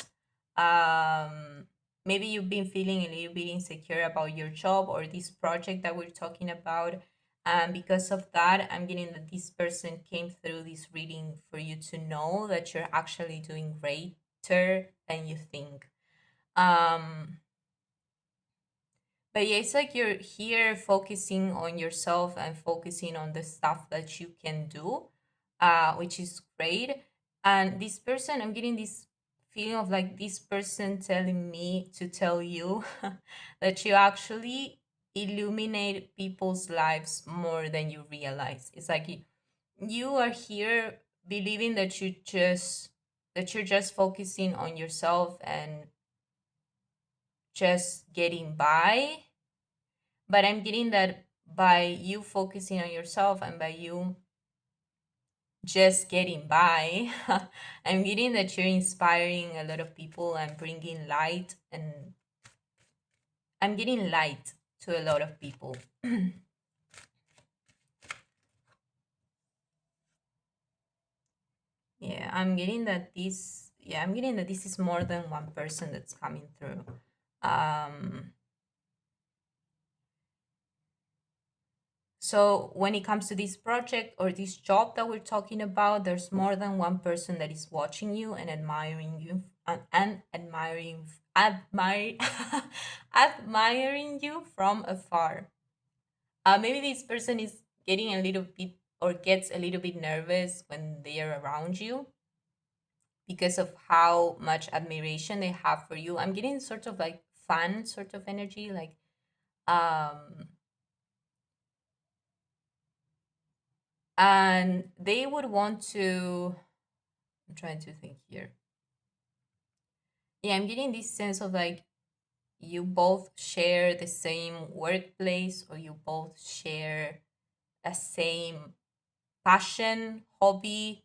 Um, Maybe you've been feeling a little bit insecure about your job or this project that we're talking about. And because of that, I'm getting that this person came through this reading for you to know that you're actually doing greater than you think. Um, but yeah, it's like you're here focusing on yourself and focusing on the stuff that you can do, which is great. And this person, I'm getting this feeling of like this person telling me to tell you that you actually illuminate people's lives more than you realize. It's like you are here believing that you're just focusing on yourself and just getting by, but I'm getting that by you focusing on yourself and by you just getting by, I'm getting that you're inspiring a lot of people and bringing light, and I'm getting light to a lot of people. Yeah, I'm getting that this is more than one person that's coming through. Um, so when it comes to this project or this job that we're talking about, there's more than one person that is watching you and admiring you and admiring you from afar. Maybe this person is getting a little bit or gets a little bit nervous when they are around you because of how much admiration they have for you. I'm getting sort of like fun sort of energy, like um and they would want to, I'm trying to think here. Yeah, I'm getting this sense of like you both share the same workplace or you both share a same passion, hobby,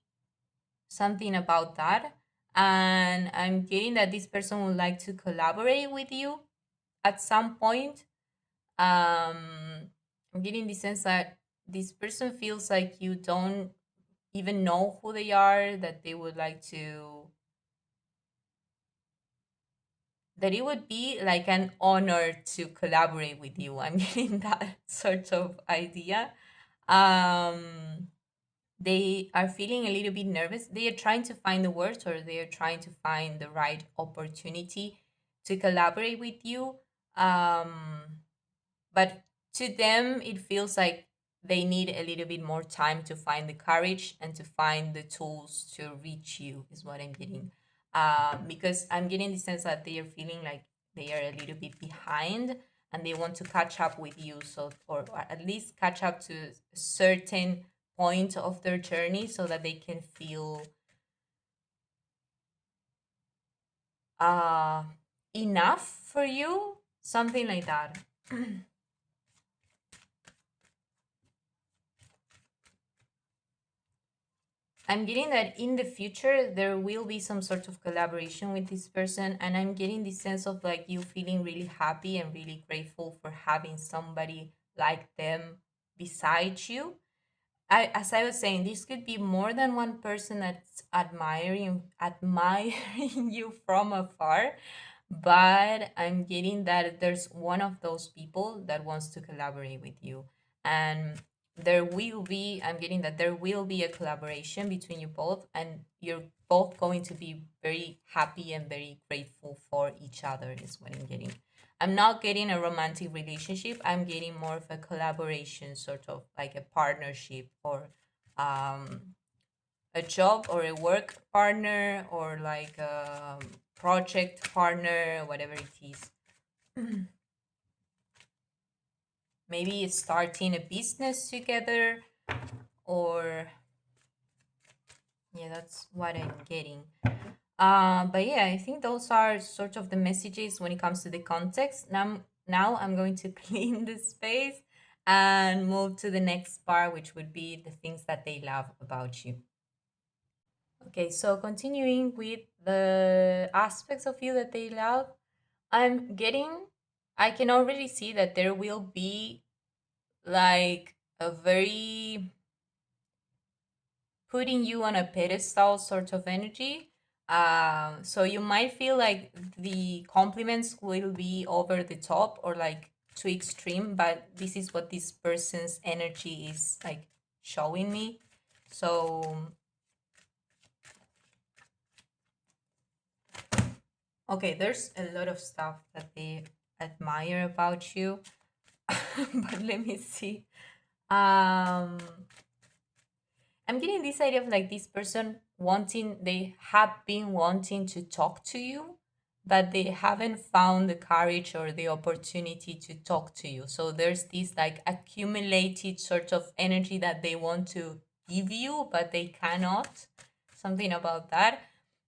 something about that. And I'm getting that this person would like to collaborate with you at some point. I'm getting the sense that this person feels like you don't even know who they are, that they would like to, that it would be like an honor to collaborate with you. I'm getting that sort of idea. Um, they are feeling a little bit nervous. They are trying to find the words or they are trying to find the right opportunity to collaborate with you. Um, but to them, it feels like they need a little bit more time to find the courage and to find the tools to reach you, is what I'm getting. Because I'm getting the sense that they are feeling like they are a little bit behind and they want to catch up with you. So, or at least catch up to a certain point of their journey so that they can feel uh, enough for you, something like that. I'm getting that in the future there will be some sort of collaboration with this person, and I'm getting this sense of like you feeling really happy and really grateful for having somebody like them beside you. As I was saying, this could be more than one person that's admiring you from afar, but I'm getting that there's one of those people that wants to collaborate with you, and there will be. I'm getting that there will be a collaboration between you both, and you're both going to be very happy and very grateful for each other. Is what I'm getting. I'm not getting a romantic relationship. I'm getting more of a collaboration, sort of like a partnership or um, a job or a work partner or like a project partner, whatever it is. Maybe starting a business together or yeah, that's what I'm getting. But yeah, I think those are sort of the messages when it comes to the context. Now I'm going to clean the space and move to the next part, which would be the things that they love about you. Okay, so continuing with the aspects of you that they love, I'm getting, I can already see that there will be like a very putting you on a pedestal sort of energy. So you might feel like the compliments will be over the top or like too extreme, but this is what this person's energy is like showing me. So, okay, there's a lot of stuff that they admire about you, but let me see. Um, I'm getting this idea of like this person wanting, they have been wanting to talk to you, but they haven't found the courage or the opportunity to talk to you. So there's this like accumulated sort of energy that they want to give you, but they cannot. Something about that.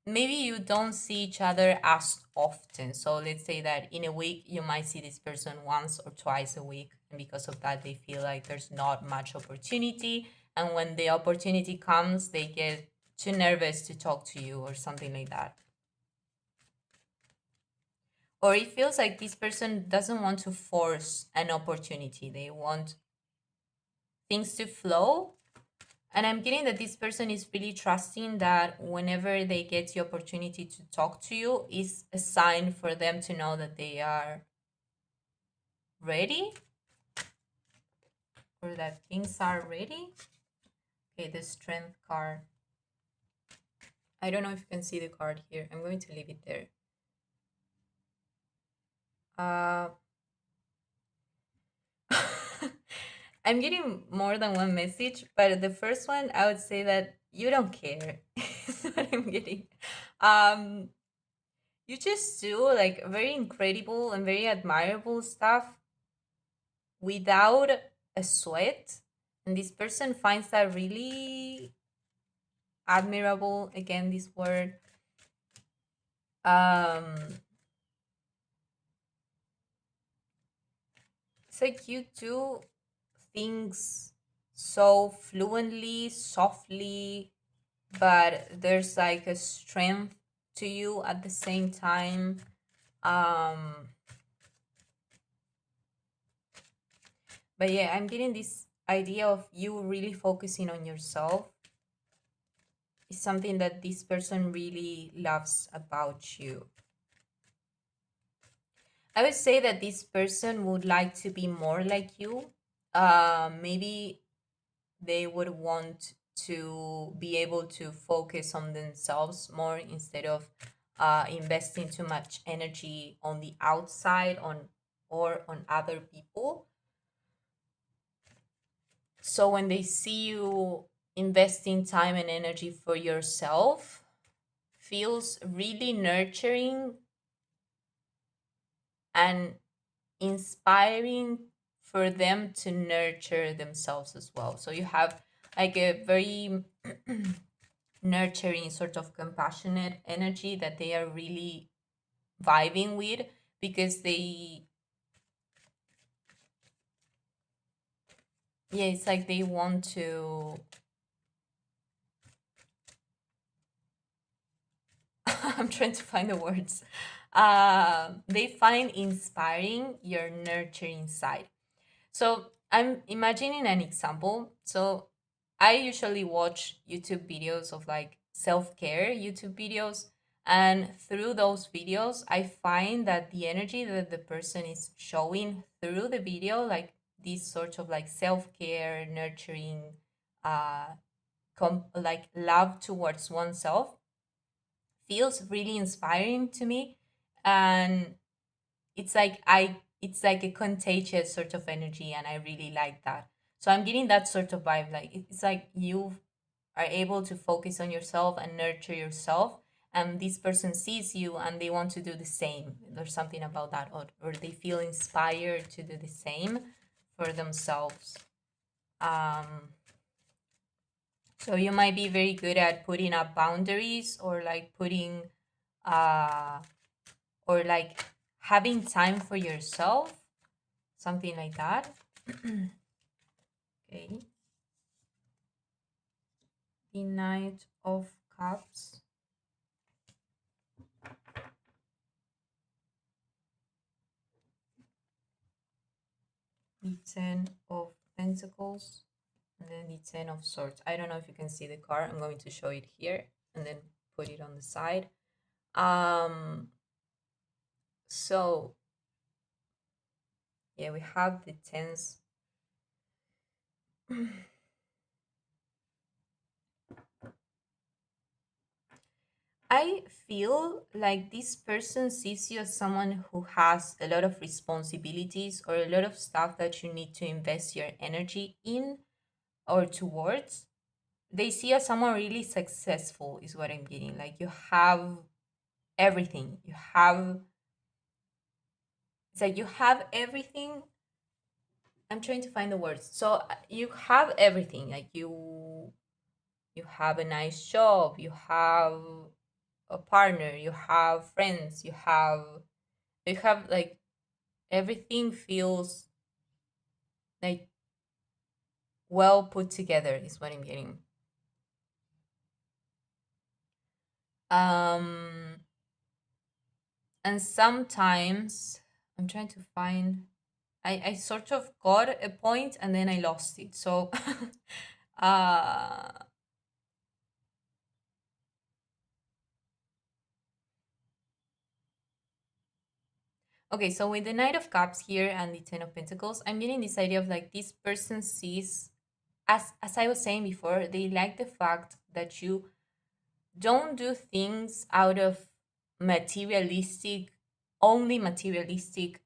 Maybe you don't see each other as often. So let's say that in a week, you might see this person once or twice a week. And because of that, they feel like there's not much opportunity, and when the opportunity comes they get too nervous to talk to you or something like that, or it feels like this person doesn't want to force an opportunity, they want things to flow, And I'm getting that this person is really trusting that whenever they get the opportunity to talk to you is a sign for them to know that they are ready, or that things are ready. Okay, the strength card. I don't know if you can see the card here. I'm going to leave it there. Uh, I'm getting more than one message, but the first one I would say that you don't care. Is what I'm getting. Um, you just do like very incredible and very admirable stuff without a sweat, and this person finds that really admirable. Again, this word. Um, it's like you do things so fluently, softly, but there's like a strength to you at the same time. Um, but yeah, I'm getting this idea of you really focusing on yourself is something that this person really loves about you. I would say that this person would like to be more like you. Maybe they would want to be able to focus on themselves more instead of investing too much energy on the outside on or on other people. So when they see you investing time and energy for yourself, feels really nurturing and inspiring for them to nurture themselves as well. So you have like a very nurturing, sort of compassionate energy that they are really vibing with, because they, yeah, it's like they want to. I'm trying to find the words. They find inspiring your nurturing side. So I'm imagining an example. So I usually watch YouTube videos of like self care YouTube videos. And through those videos, I find that the energy that the person is showing through the video, like this sort of like self care, nurturing, uh, like love towards oneself, feels really inspiring to me. And it's like a contagious sort of energy, and I really like that. So I'm getting that sort of vibe, like it's like you are able to focus on yourself and nurture yourself, and this person sees you and they want to do the same. There's something about that, or they feel inspired to do the same for themselves. um so you might be very good at putting up boundaries, or like putting uh or like having time for yourself, something like that. Okay, the Knight of Cups, the Ten of Pentacles, and then the Ten of Swords. I don't know if you can see the card. I'm going to show it here and then put it on the side. Um, so yeah, we have the tens. I feel like this person sees you as someone who has a lot of responsibilities or a lot of stuff that you need to invest your energy in or towards. They see you as someone really successful, is what I'm getting. Like you have everything. It's like you have everything. I'm trying to find the words. So you have everything. Like you have a nice job, you have a partner, you have friends, you have like everything feels like well put together, is what I'm getting. Um and sometimes I'm trying to find, I sort of got a point and then I lost it. So uh okay, so with the Knight of Cups here and the Ten of Pentacles, I'm getting this idea of like this person sees, as I was saying before, they like the fact that you don't do things out of materialistic, only materialistic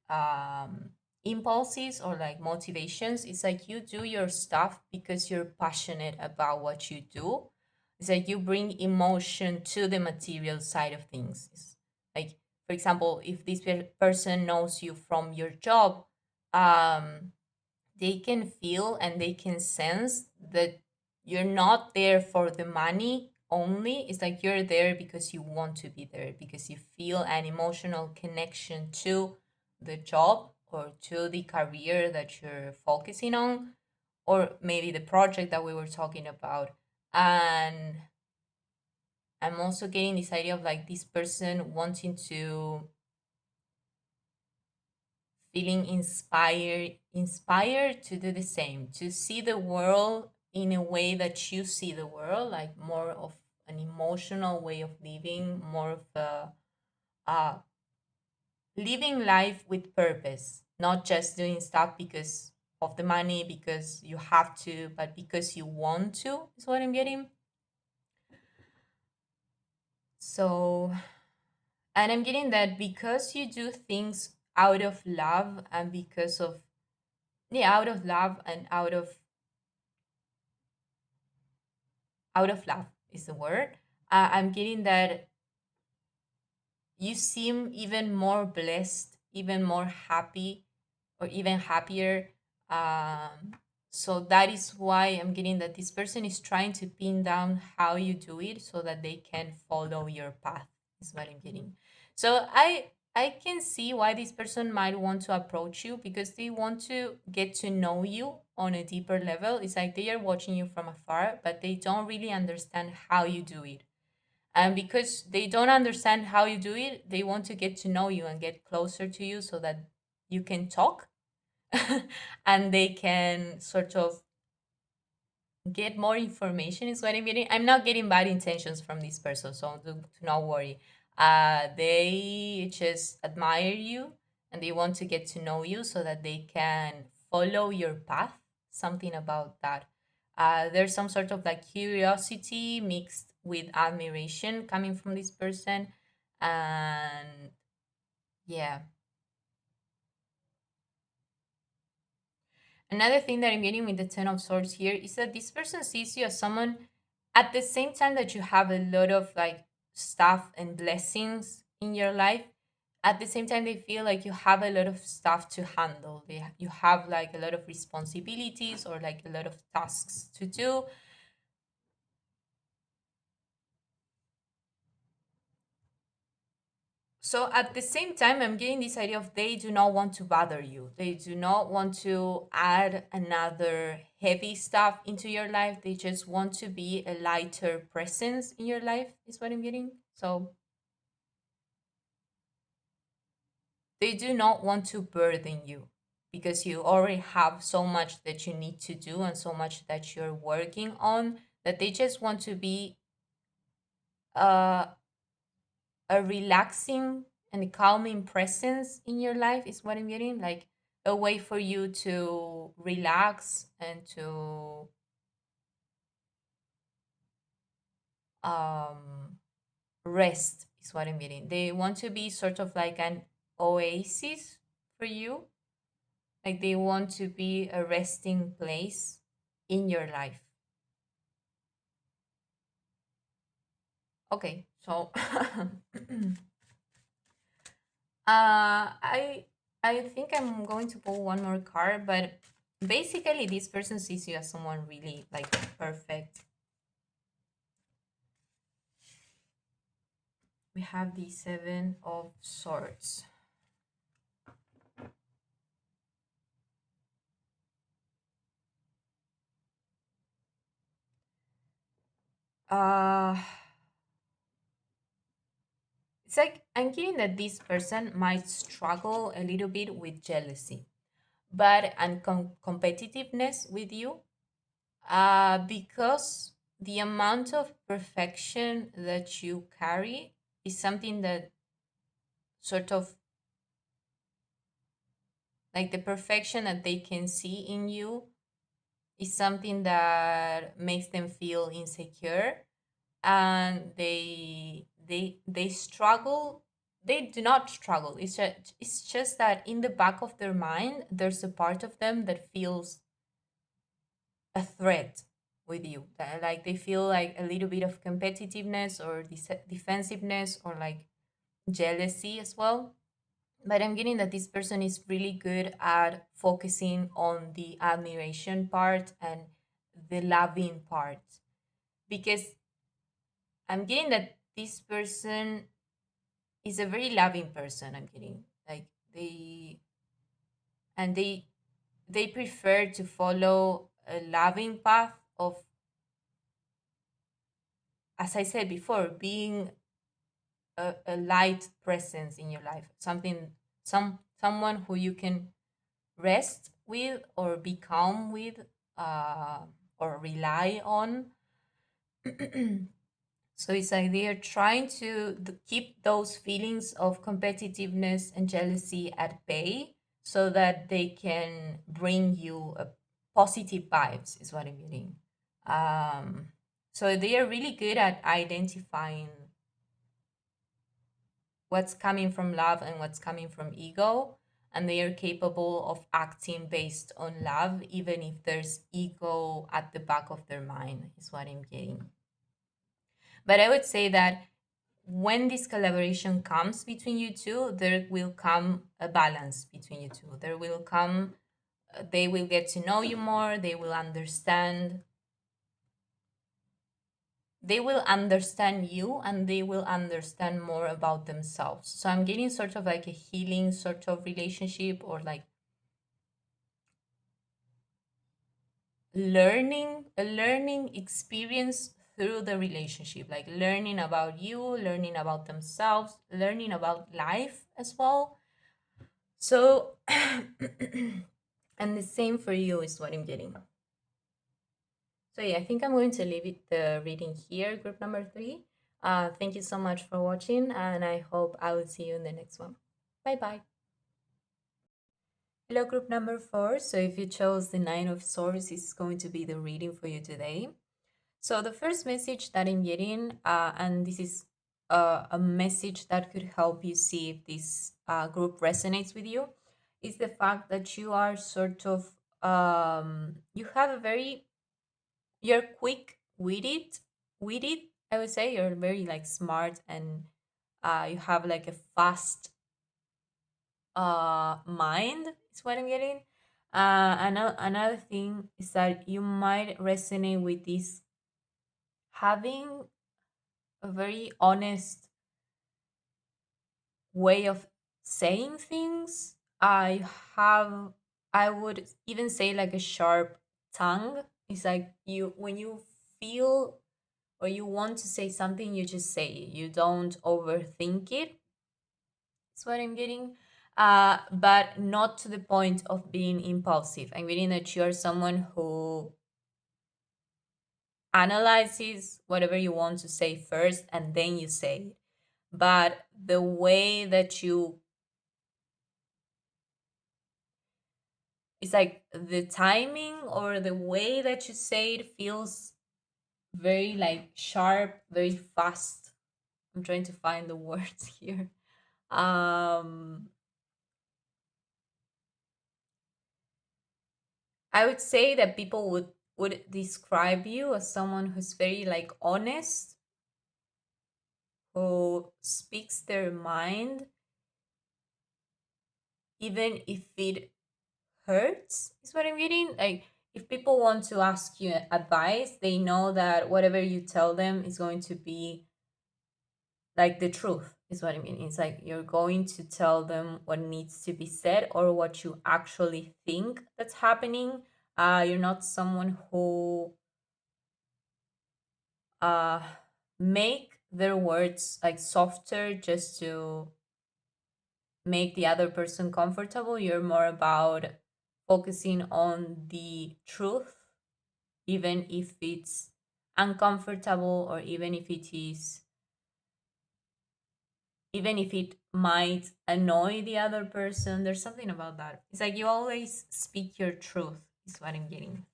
impulses or like motivations. It's like you do your stuff because you're passionate about what you do. It's like you bring emotion to the material side of things. It's like, for example, if this person knows you from your job, um they can feel and they can sense that you're not there for the money only. It's like you're there because you want to be there, because you feel an emotional connection to the job or to the career that you're focusing on, or maybe the project that we were talking about. And I'm also getting this idea of like this person wanting to, feeling inspired to do the same, to see the world in a way that you see the world, like more of an emotional way of living, more of a uh, living life with purpose, not just doing stuff because of the money, because you have to, but because you want to, is what I'm getting. So, and I'm getting that because you do things out of love and because of, yeah, out of love and out of love is the word. I'm getting that you seem even more blessed, even more happy, or even happier. Um, so that is why I'm getting that this person is trying to pin down how you do it so that they can follow your path. Is what I'm getting. So I can see why this person might want to approach you because they want to get to know you on a deeper level. It's like they are watching you from afar, but they don't really understand how you do it. And because they don't understand how you do it, they want to get to know you and get closer to you so that you can talk and they can sort of get more information is what I'm getting. I'm not getting bad intentions from this person, so do not worry. They just admire you and they want to get to know you so that they can follow your path. Something about that. There's some sort of like curiosity mixed with admiration coming from this person, and yeah. Another thing that I'm getting with the Ten of Swords here is that this person sees you as someone at the same time that you have a lot of like stuff and blessings in your life. At the same time, they feel like you have a lot of stuff to handle. You have like a lot of responsibilities or like a lot of tasks to do. So at the same time, I'm getting this idea of they do not want to bother you. They do not want to add another heavy stuff into your life. They just want to be a lighter presence in your life, is what I'm getting. So they do not want to burden you because you already have so much that you need to do and so much that you're working on that they just want to be uh a relaxing and calming presence in your life is what I'm getting. Like a way for you to relax and to um, rest is what I'm getting. They want to be sort of like an oasis for you. Like they want to be a resting place in your life. Okay, so I think I'm going to pull one more card, but basically this person sees you as someone really like perfect. We have the Seven of Swords. Uh it's like I'm getting that this person might struggle a little bit with jealousy, but and competitiveness with you. Because the amount of perfection that you carry is something that sort of, like, the perfection that they can see in you is something that makes them feel insecure, and they struggle. They do not struggle, it's just that in the back of their mind there's a part of them that feels a threat with you, that, like, they feel like a little bit of competitiveness or defensiveness or like jealousy as well. But I'm getting that this person is really good at focusing on the admiration part and the loving part, because I'm getting that this person is a very loving person. I'm getting like they they prefer to follow a loving path of, as I said before, being a light presence in your life, something, someone who you can rest with or be calm with, uh, or rely on. So it's like they are trying to keep those feelings of competitiveness and jealousy at bay so that they can bring you a positive vibes, is what I'm getting. Um, so they are really good at identifying what's coming from love and what's coming from ego. And they are capable of acting based on love, even if there's ego at the back of their mind, is what I'm getting. But I would say that when this collaboration comes between you two, there will come a balance between you two. There will come, they will get to know you more, they will understand you, and they will understand more about themselves. So I'm getting sort of like a healing sort of relationship, or like learning experience through the relationship, like learning about you, learning about themselves, learning about life as well. So and the same for you is what I'm getting. So yeah, I think I'm going to leave it the reading here, group number 3. Thank you so much for watching, and I hope I will see you in the next one. Bye bye. Hello, group number 4. So if you chose the Nine of Swords, it's going to be the reading for you today. So the first message that I'm getting, and this is a message that could help you see if this group resonates with you, is the fact that you are sort of, you have a very, you're quick witted, I would say. You're very like smart, and you have like a fast mind, is what I'm getting. Another thing is that you might resonate with this having a very honest way of saying things. Have, I would even say, like a sharp tongue. It's like you, when you feel or you want to say something, you just say it. You don't overthink it. That's what I'm getting. But not to the point of being impulsive. I'm getting that you are someone who analyzes whatever you want to say first and then you say it. But the way that you, it's like the timing or the way that you say it feels very like sharp, very fast. I'm trying to find the words here. Um, I would say that people would describe you as someone who's very like honest, who speaks their mind, even if it hurts, is what I'm getting. Like, if people want to ask you advice, they know that whatever you tell them is going to be like the truth, is what I mean. It's like you're going to tell them what needs to be said or what you actually think that's happening. You're not someone who uh make their words like softer just to make the other person comfortable. You're more about focusing on the truth even if it's uncomfortable, or even if it might annoy the other person. There's something about that. It's like you always speak your truth, is what I'm getting.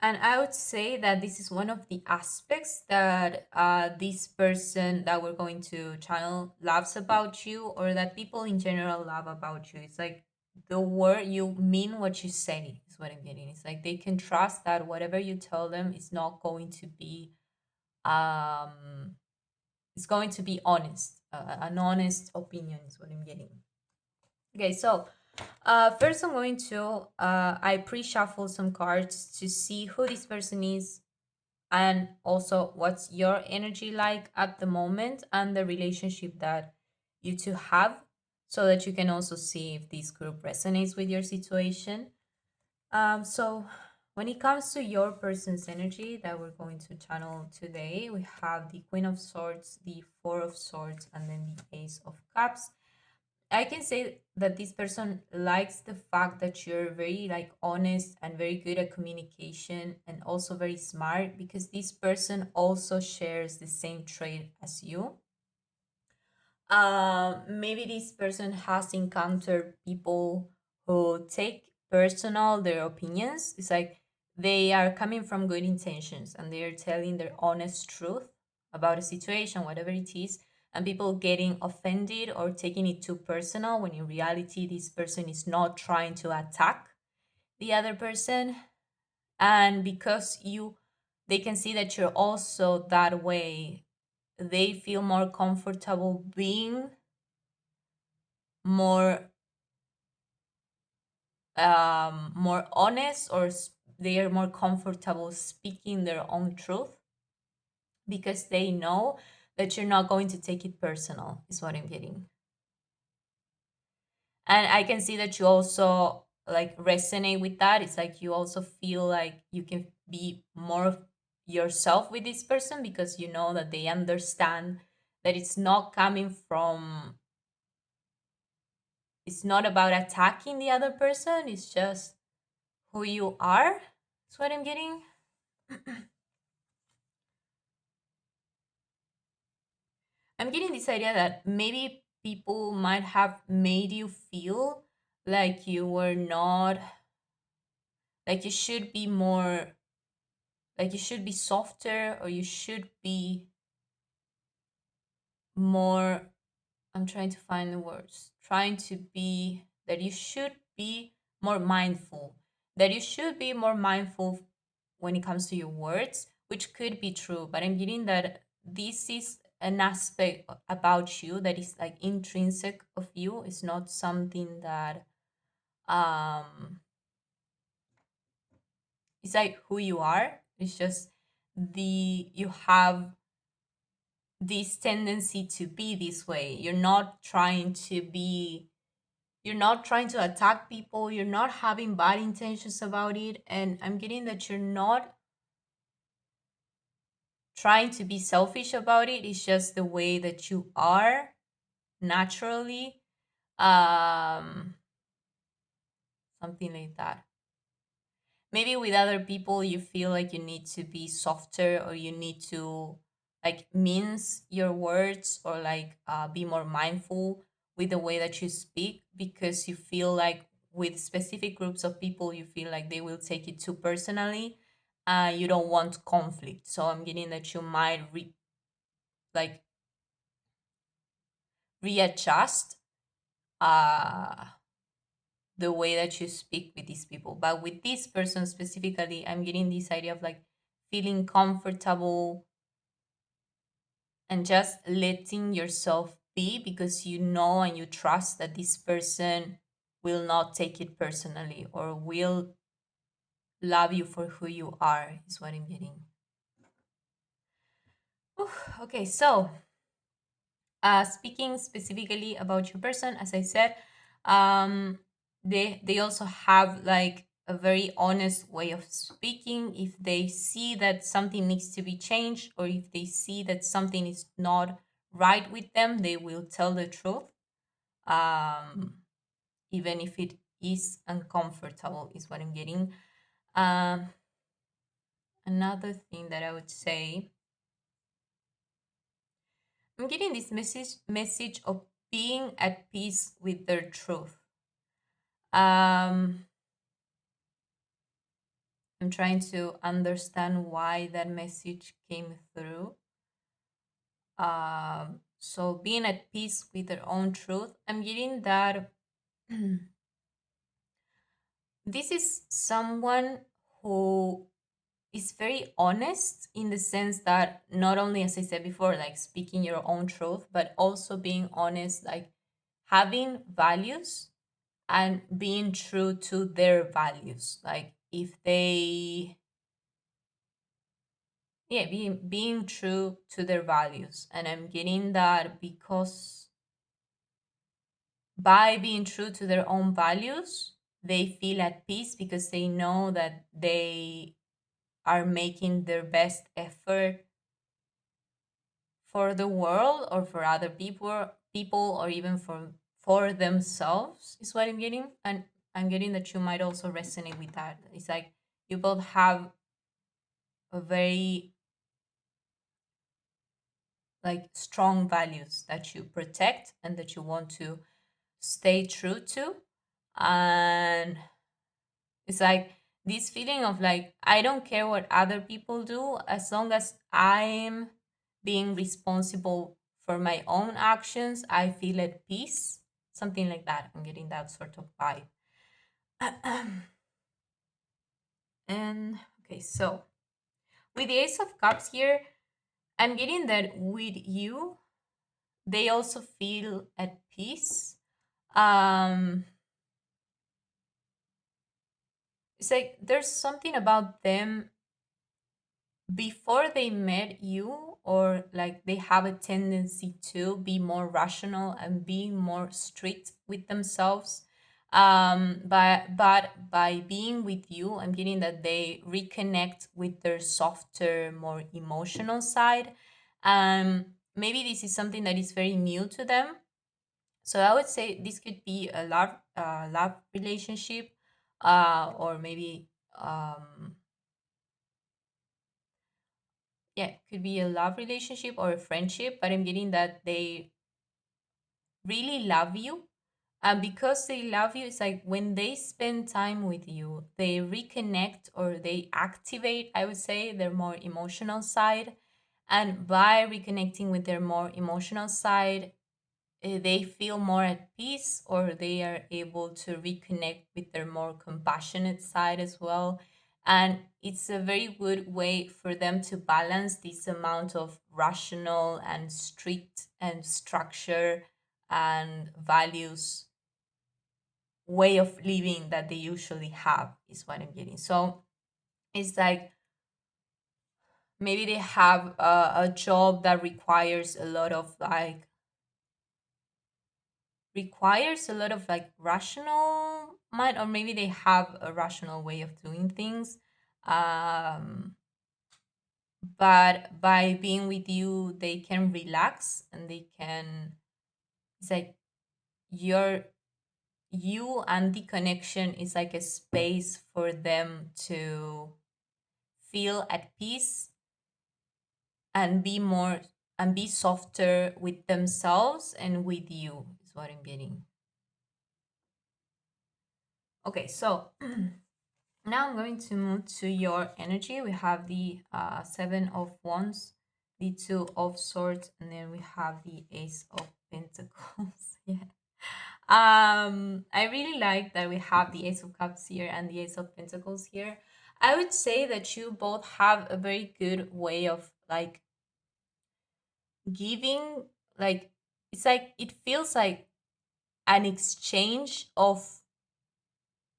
And I would say that this is one of the aspects that this person that we're going to channel loves about you, or that people in general love about you. It's like the word you mean what you say, is what I'm getting. It's like they can trust that whatever you tell them is not going to be, um, it's going to be honest. An honest opinion is what I'm getting. Okay, so first I'm going to, I pre-shuffle some cards to see who this person is, and also what's your energy like at the moment, and the relationship that you two have, so that you can also see if this group resonates with your situation. So when it comes to your person's energy that we're going to channel today, we have the Queen of Swords, the Four of Swords, and then the Ace of Cups. I can say that this person likes the fact that you're very like honest and very good at communication, and also very smart, because this person also shares the same trait as you. Maybe this person has encountered people who take personal their opinions. It's like they are coming from good intentions and they are telling their honest truth about a situation, whatever it is, and people getting offended or taking it too personal, when in reality this person is not trying to attack the other person. And because they can see that you're also that way, they feel more comfortable being more more honest, or they are more comfortable speaking their own truth, because they know that you're not going to take it personal, is what I'm getting. And I can see that you also like resonate with that. It's like you also feel like you can be more of yourself with this person, because you know that they understand that it's not about attacking the other person, it's just who you are. That's what I'm getting. I'm getting this idea that maybe people might have made you feel like you were not, like you should be more, like you should be softer, or you should be more, I'm trying to find the words, trying to be, that you should be more mindful, that you should be more mindful when it comes to your words, which could be true. But I'm getting that this is an aspect about you that is like intrinsic of you. It's not something that, um it's like who you are. It's just you have this tendency to be this way. You're not trying to attack people, you're not having bad intentions about it, and I'm getting that you're not trying to be selfish about it. It's just the way that you are naturally. um Something like that. Maybe with other people you feel like you need to be softer, or you need to like mince your words, or like be more mindful with the way that you speak, because you feel like with specific groups of people you feel like they will take it too personally. You don't want conflict, so I'm getting that you might like readjust uh the way that you speak with these people. But with this person specifically, I'm getting this idea of like feeling comfortable and just letting yourself be, because you know and you trust that this person will not take it personally, or will love you for who you are, is what I'm getting. Okay, so speaking specifically about your person, as I said, um, they also have like a very honest way of speaking. If they see that something needs to be changed, or if they see that something is not right with them, they will tell the truth. Um, Even if it is uncomfortable, is what I'm getting. Um, Another thing that I would say, I'm getting this message of being at peace with their truth. Um, I'm trying to understand why that message came through. So being at peace with their own truth, I'm getting that this is someone who is very honest in the sense that not only, as I said before, like speaking your own truth, but also being honest, like having values and being true to their values. Like if they, yeah, being true to their values. And I'm getting that because by being true to their own values, they feel at peace because they know that they are making their best effort for the world or for other people or even for themselves is what I'm getting. And I'm getting that you might also resonate with that. It's like you both have a very like strong values that you protect and that you want to stay true to. And it's like this feeling of like, I don't care what other people do as long as I'm being responsible for my own actions, I feel at peace. Something like that. I'm getting that sort of vibe. And okay, so with the Ace of Cups here, I'm getting that with you, they also feel at peace. Um, it's like there's something about them before they met you, or like they have a tendency to be more rational and be more strict with themselves. But by being with you, I'm getting that they reconnect with their softer, more emotional side. Maybe this is something that is very new to them. So I would say this could be a love relationship, or maybe yeah, it could be a love relationship or a friendship, but I'm getting that they really love you. And because they love you, it's like when they spend time with you, they reconnect or they activate, I would say, their more emotional side. And by reconnecting with their more emotional side, they feel more at peace, or they are able to reconnect with their more compassionate side as well. And it's a very good way for them to balance this amount of rational and strict and structure and values way of living that they usually have, is what I'm getting. So it's like maybe they have a job that requires a lot of like rational mind, or maybe they have a rational way of doing things. um but by being with you, they can relax and they can, it's like your you and the connection is like a space for them to feel at peace and be more and be softer with themselves and with you, is what I'm getting. Okay, so now I'm going to move to your energy. We have the Seven of Wands, the Two of Swords, and then we have the Ace of Pentacles. Yeah. I really like that we have the Ace of Cups here and the Ace of Pentacles here. I would say that you both have a very good way of like giving, like it's like it feels like an exchange of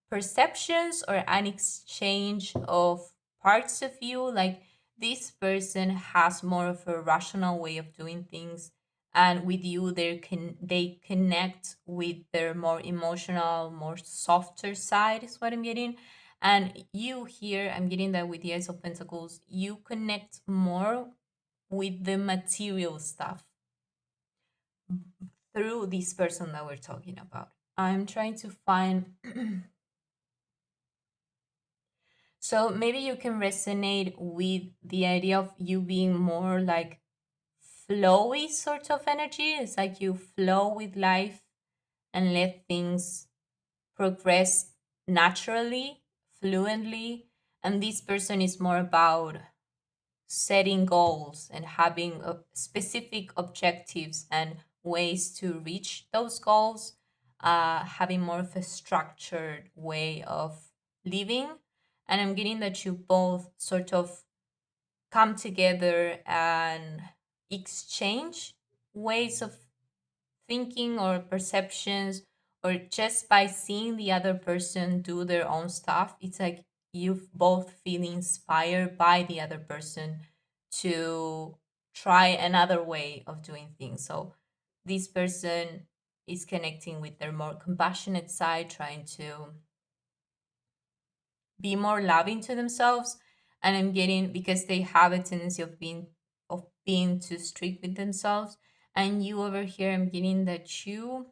perceptions or an exchange of parts of you. Like this person has more of a rational way of doing things, and with you they connect with their more emotional, more softer side, is what I'm getting. And you here, I'm getting that with the Ace of Pentacles, you connect more with the material stuff through this person that we're talking about. I'm trying to find. So maybe you can resonate with the idea of you being more like flowy sort of energy. It's like you flow with life and let things progress naturally, fluently. And this person is more about setting goals and having specific objectives and ways to reach those goals, having more of a structured way of living. And I'm getting that you both sort of come together and exchange ways of thinking or perceptions, or just by seeing the other person do their own stuff, it's like you both feel inspired by the other person to try another way of doing things. So this person is connecting with their more compassionate side, trying to be more loving to themselves. And I'm getting, because they have a tendency of being too strict with themselves. And you over here, I'm getting that you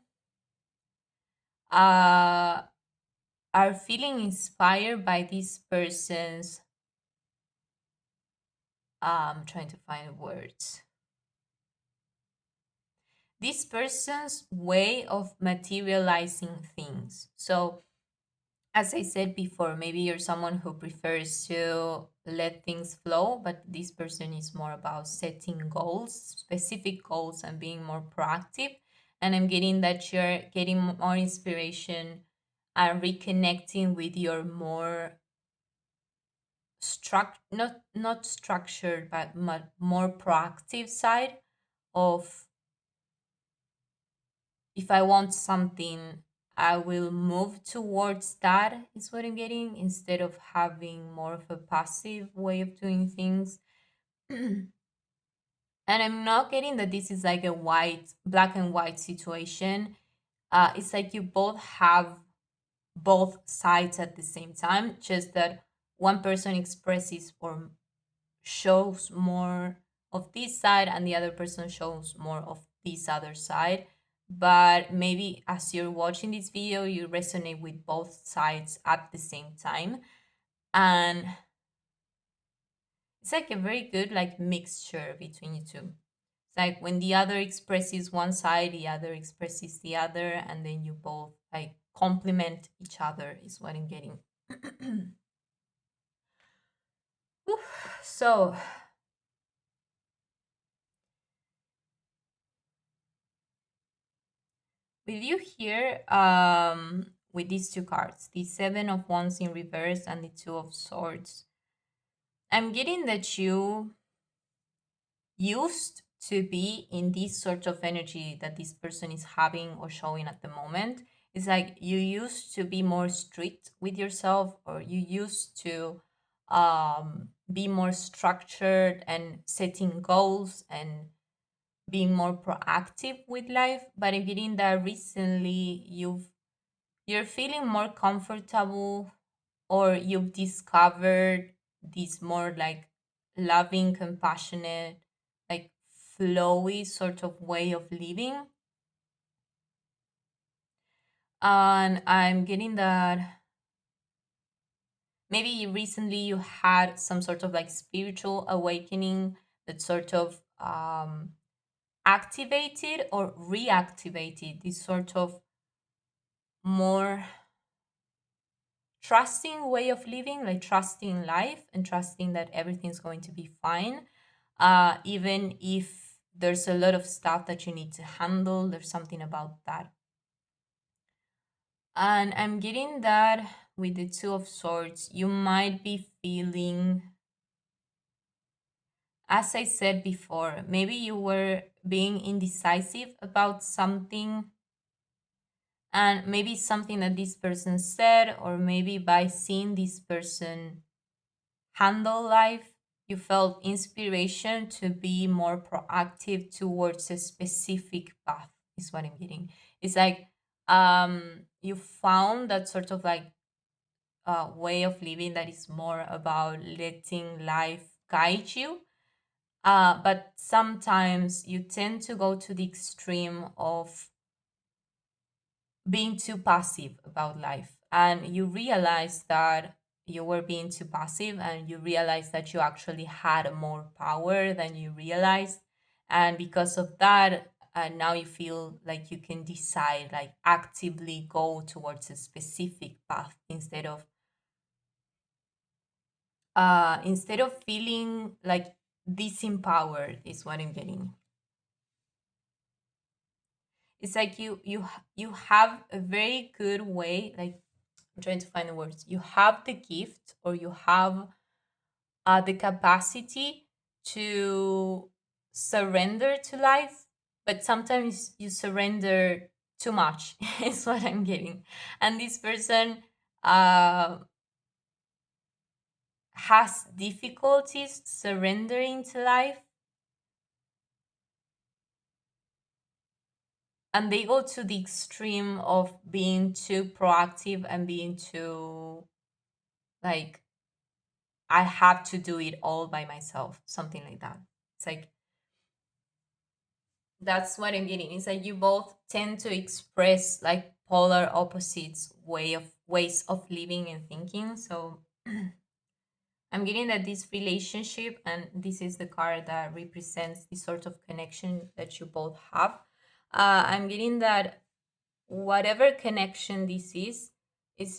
uh are feeling inspired by this person's, trying to find words, this person's way of materializing things. So as I said before, maybe you're someone who prefers to let things flow, but this person is more about setting goals, specific goals, and being more proactive. And I'm getting that you're getting more inspiration and reconnecting with your more not structured, but more proactive side of, if I want something, I will move towards that, is what I'm getting, instead of having more of a passive way of doing things. And I'm not getting that this is like a black and white situation. It's like you both have both sides at the same time, just that one person expresses or shows more of this side and the other person shows more of this other side. But maybe as you're watching this video, you resonate with both sides at the same time. And it's like a very good like mixture between you two. It's like when the other expresses one side, the other expresses the other, and then you both like complement each other, is what I'm getting. So with you here, with these two cards, the Seven of Wands in reverse and the Two of Swords, I'm getting that you used to be in this sort of energy that this person is having or showing at the moment. It's like you used to be more strict with yourself, or you used to be more structured and setting goals and being more proactive with life. But I'm getting that recently you're feeling more comfortable, or you've discovered this more like loving, compassionate, like flowy sort of way of living. And I'm getting that maybe recently you had some sort of like spiritual awakening that sort of activated or reactivated this sort of more trusting way of living, like trusting life and trusting that everything's going to be fine. Even if there's a lot of stuff that you need to handle, there's something about that. And I'm getting that with the Two of Swords, you might be feeling, as I said before, maybe you were being indecisive about something, and maybe something that this person said, or maybe by seeing this person handle life, you felt inspiration to be more proactive towards a specific path, is what I'm getting. It's like you found that sort of like way of living that is more about letting life guide you. But sometimes you tend to go to the extreme of being too passive about life, and you realize that you were being too passive, and you realize that you actually had more power than you realized. And because of that, now you feel like you can decide, like actively go towards a specific path, instead of feeling like disempowered, is what I'm getting. It's like you have a very good way, like, I'm trying to find the words. You have the gift, or you have the capacity to surrender to life, but sometimes you surrender too much, is what I'm getting. And this person uh, has difficulties surrendering to life, and they go to the extreme of being too proactive and being too, like, I have to do it all by myself, something like that. It's like, that's what I'm getting. It's like you both tend to express like polar opposites ways of living and thinking. So I'm getting that this relationship, and this is the card that represents the sort of connection that you both have. I'm getting that whatever connection this is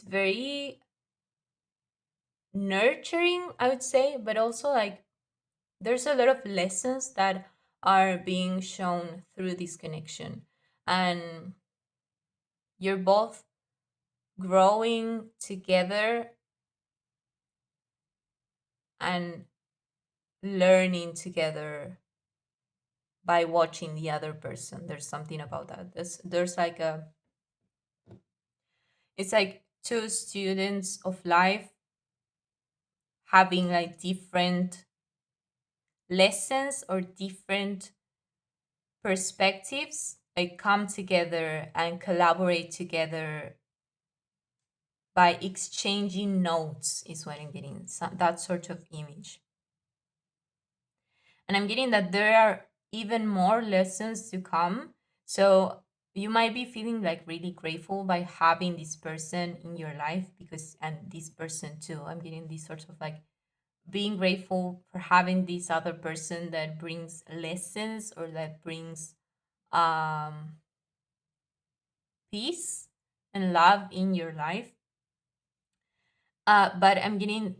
very nurturing, I would say, but also like there's a lot of lessons that are being shown through this connection. And you're both growing together and learning together by watching the other person. There's something about that. There's like a, it's like two students of life having like different lessons or different perspectives, like come together and collaborate together by exchanging notes, is what I'm getting. That sort of image. And I'm getting that there are even more lessons to come. So you might be feeling like really grateful by having this person in your life, because, and this person too, I'm getting this sort of like being grateful for having this other person that brings lessons, or that brings um peace and love in your life. But I'm getting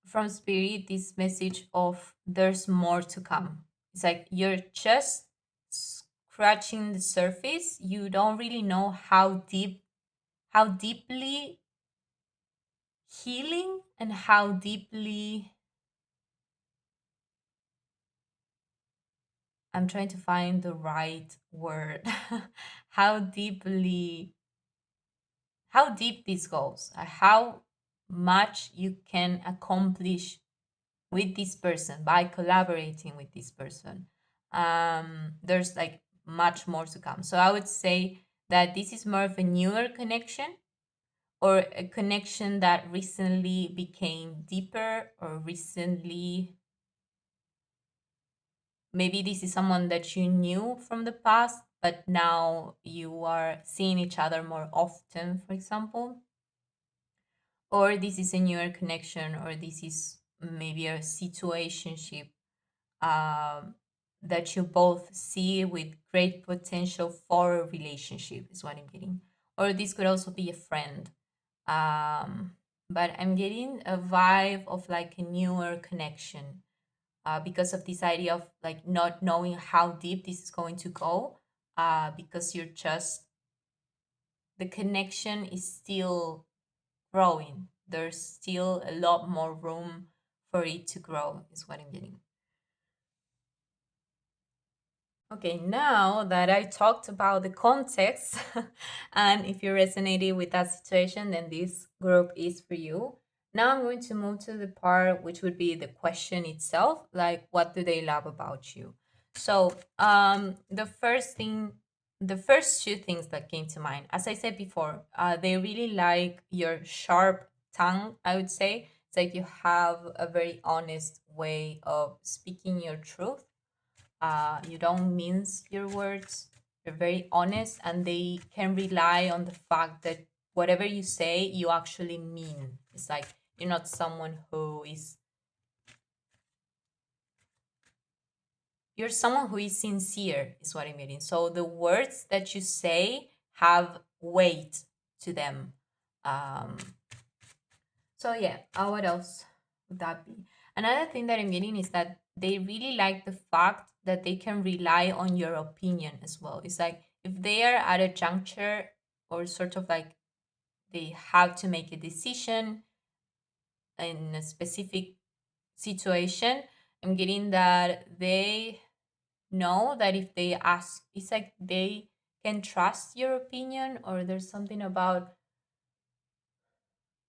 from spirit this message of there's more to come. It's like you're just scratching the surface. You don't really know how deeply healing, and how deeply, I'm trying to find the right word, how deeply, how deep this goes, how much you can accomplish with this person by collaborating with this person. There's like much more to come. So I would say that this is more of a newer connection, or a connection that recently became deeper, or recently, maybe this is someone that you knew from the past, but now you are seeing each other more often, for example. Or this is a newer connection, or this is maybe a situationship, um, that you both see with great potential for a relationship, is what I'm getting. Or this could also be a friend. Um, but I'm getting a vibe of like a newer connection, because of this idea of like not knowing how deep this is going to go, because you're just, the connection is still growing. There's still a lot more room for it to grow, is what I'm getting. Okay, now that I talked about the context, and if you resonated with that situation, then this group is for you. Now I'm going to move to the part which would be the question itself, like what do they love about you? So, the first two things that came to mind, as I said before, they really like your sharp tongue, I would say. It's like you have a very honest way of speaking your truth. You don't mince your words. They're very honest, and they can rely on the fact that whatever you say, you actually mean. It's like you're not someone who is, you're someone who is sincere, is what I mean. So the words that you say have weight to them. Um, so yeah, what else would that be? Another thing that I'm getting is that they really like the fact that they can rely on your opinion as well. It's like if they are at a juncture, or sort of like they have to make a decision in a specific situation, I'm getting that they know that if they ask, it's like they can trust your opinion, or there's something about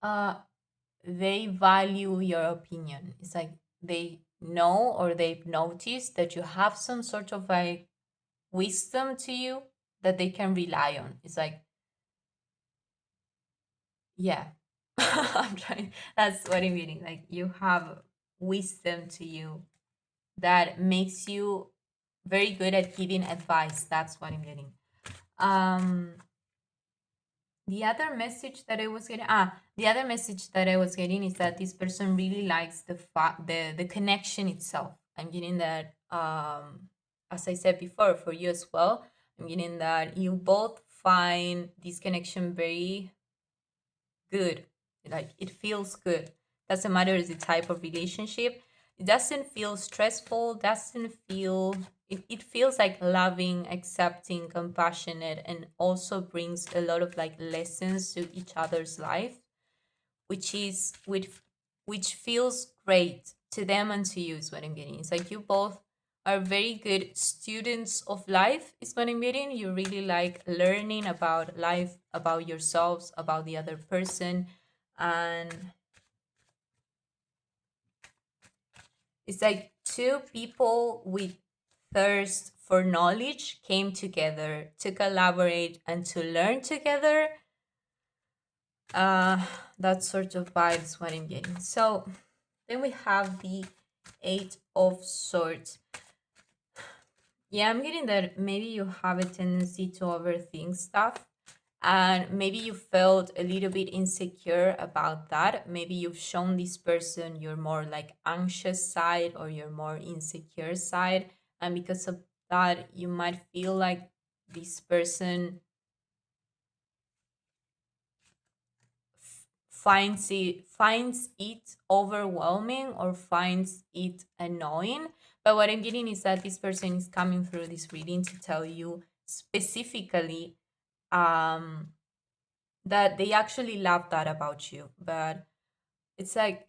uh they value your opinion. It's like they know, or they've noticed that you have some sort of like wisdom to you that they can rely on. It's like, yeah. I'm trying, that's what I'm meaning. Like you have wisdom to you that makes you very good at giving advice. That's what I'm getting. um the other message that I was getting, the other message that I was getting is that this person really likes the connection itself. I'm getting that, as I said before, for you as well. I'm getting that you both find this connection very good. Like it feels good. Doesn't matter the type of relationship. It doesn't feel stressful, doesn't feel, it feels like loving, accepting, compassionate, and also brings a lot of like lessons to each other's life, which is which feels great to them and to you, is what I'm getting. It's like you both are very good students of life, is what I'm getting. You really like learning about life, about yourselves, about the other person. And it's like two people with thirst for knowledge came together to collaborate and to learn together. uh that sort of vibes what I'm getting. So then we have the Eight of Swords. Yeah, I'm getting that maybe you have a tendency to overthink stuff, and maybe you felt a little bit insecure about that. Maybe you've shown this person your more like anxious side, or your more insecure side, and because of that, you might feel like this person finds it overwhelming, or finds it annoying. But what I'm getting is that this person is coming through this reading to tell you specifically, um that they actually love that about you. But it's like,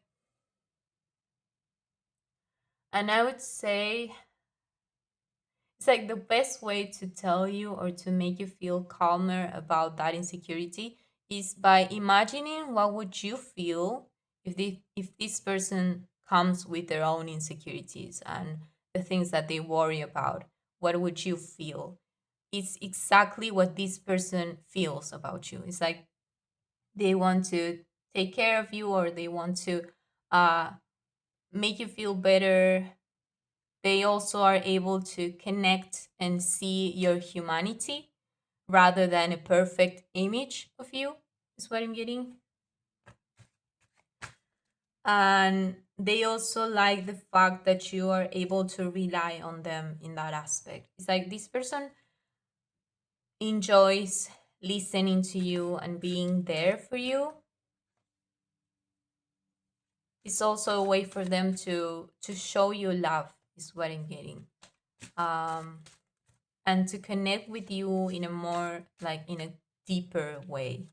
and I would say it's like the best way to tell you, or to make you feel calmer about that insecurity, is by imagining what would you feel if this person comes with their own insecurities and the things that they worry about. What would you feel? It's exactly what this person feels about you. It's like they want to take care of you, or they want to uh, make you feel better. They also are able to connect and see your humanity rather than a perfect image of you, is what I'm getting. And they also like the fact that you are able to rely on them in that aspect. It's like this person enjoys listening to you and being there for you. It's also a way for them to show you love, is what I'm getting. um and to connect with you in a more like in a deeper way.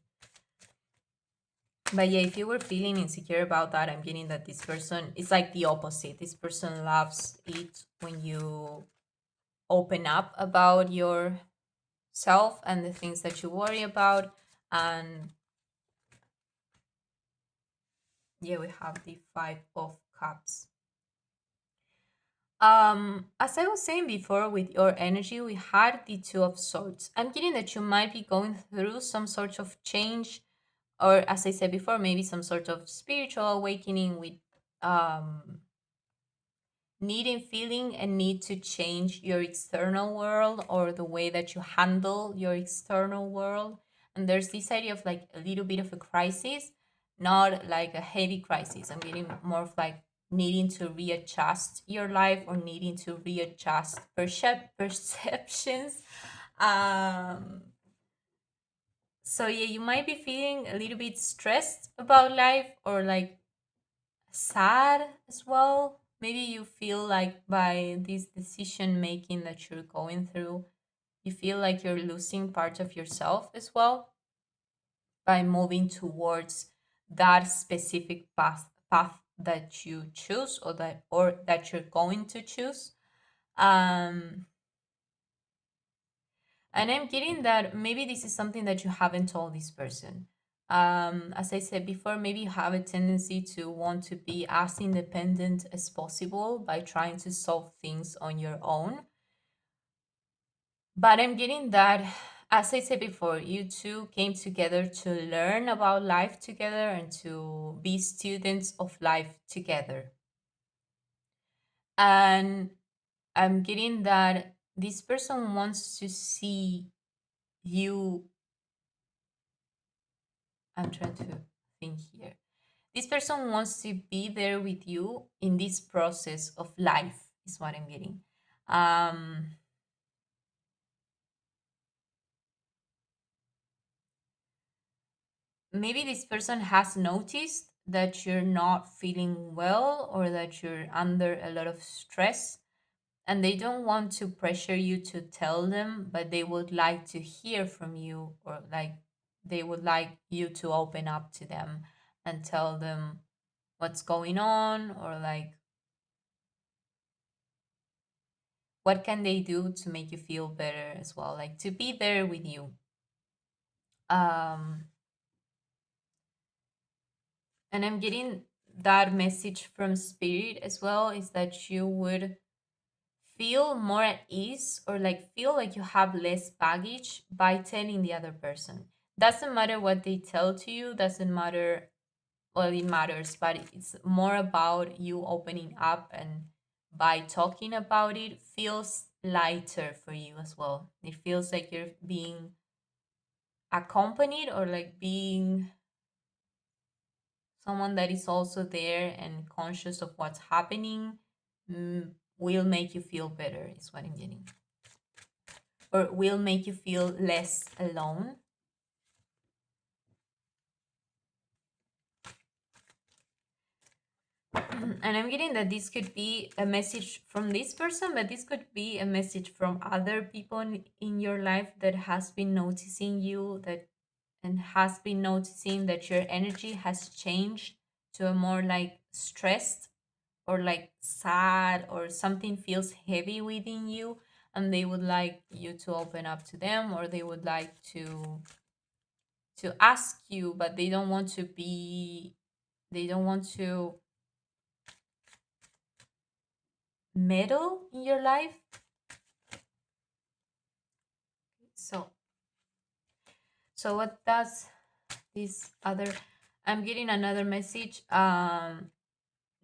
But yeah, if you were feeling insecure about that, I'm getting that this person is like the opposite. This person loves it when you open up about yourself and the things that you worry about. And yeah, we have the Five of Cups. As I was saying before, with your energy, we had the Two of Swords. I'm getting that you might be going through some sort of change, or as I said before, maybe some sort of spiritual awakening with um needing feeling a need to change your external world or the way that you handle your external world. And there's this idea of like a little bit of a crisis, not like a heavy crisis. I'm getting more of like needing to readjust your life or needing to readjust perceptions. um so yeah, you might be feeling a little bit stressed about life or like sad as well. Maybe you feel like by this decision making that you're going through, you feel like you're losing part of yourself as well by moving towards that specific path that you choose or that you're going to choose. Um and I'm getting that maybe this is something that you haven't told this person. As I said before, maybe you have a tendency to want to be as independent as possible by trying to solve things on your own. But I'm getting that, as I said before, you two came together to learn about life together and to be students of life together. And I'm getting that this person wants to see you. I'm trying to think here. This person wants to be there with you in this process of life, is what I'm getting. Um, Maybe this person has noticed that you're not feeling well or that you're under a lot of stress, and they don't want to pressure you to tell them, but they would like to hear from you, or like they would like you to open up to them and tell them what's going on, or like what can they do to make you feel better as well, like to be there with you. um and I'm getting that message from spirit as well, is that you would feel more at ease or like feel like you have less baggage by telling the other person. Doesn't matter what they tell to you, doesn't matter. Well, it matters, but it's more about you opening up, and by talking about it feels lighter for you as well. It feels like you're being accompanied, or like being someone that is also there and conscious of what's happening. Will make you feel better, is what I'm getting, or will make you feel less alone. And I'm getting that this could be a message from this person, but this could be a message from other people in your life that has been noticing you, that and has been noticing that your energy has changed to a more like stressed or like sad, or something feels heavy within you, and they would like you to open up to them, or they would like to ask you, but they don't want to meddle in your life. So so what does this other, I'm getting another message.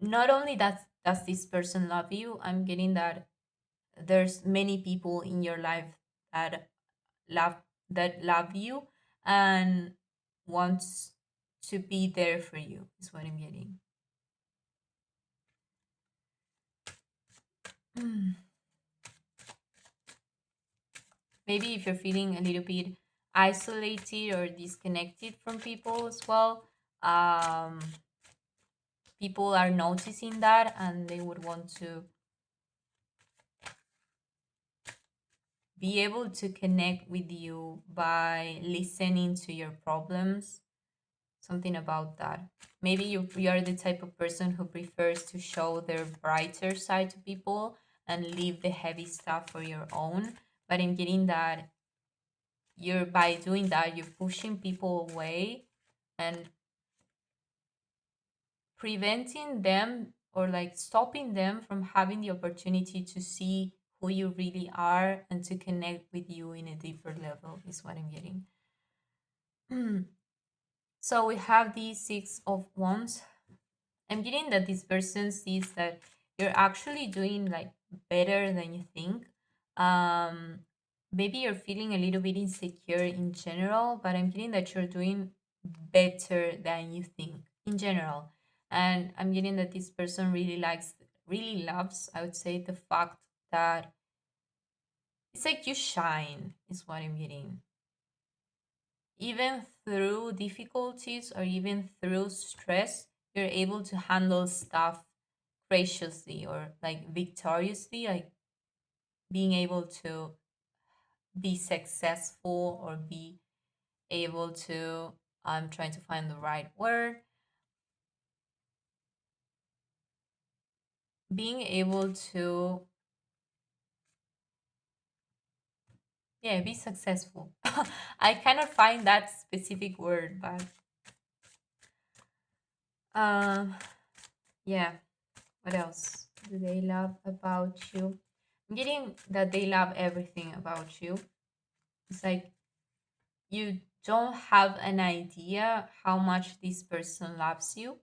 Not only that does this person love you, I'm getting that there's many people in your life that love love you and wants to be there for you, is what I'm getting. Maybe if you're feeling a little bit isolated or disconnected from people as well, um people are noticing that, and they would want to be able to connect with you by listening to your problems. Something about that. Maybe you are the type of person who prefers to show their brighter side to people and leave the heavy stuff for your own. But I'm getting that you're by doing that, you're pushing people away and preventing them, or like stopping them from having the opportunity to see who you really are and to connect with you in a deeper level, is what I'm getting. So we have the Six of Wands. I'm getting that this person sees that you're actually doing like better than you think. Um, maybe you're feeling a little bit insecure in general, but I'm getting that you're doing better than you think in general. And I'm getting that this person really loves, I would say, the fact that it's like you shine, is what I'm getting. Even through difficulties or even through stress, you're able to handle stuff graciously or like victoriously, like being able to be successful or be able to, I'm trying to find the right word, being able to, yeah, be successful. I cannot find that specific word, but um yeah, what else do they love about you? I'm getting that they love everything about you. It's like you don't have an idea how much this person loves you.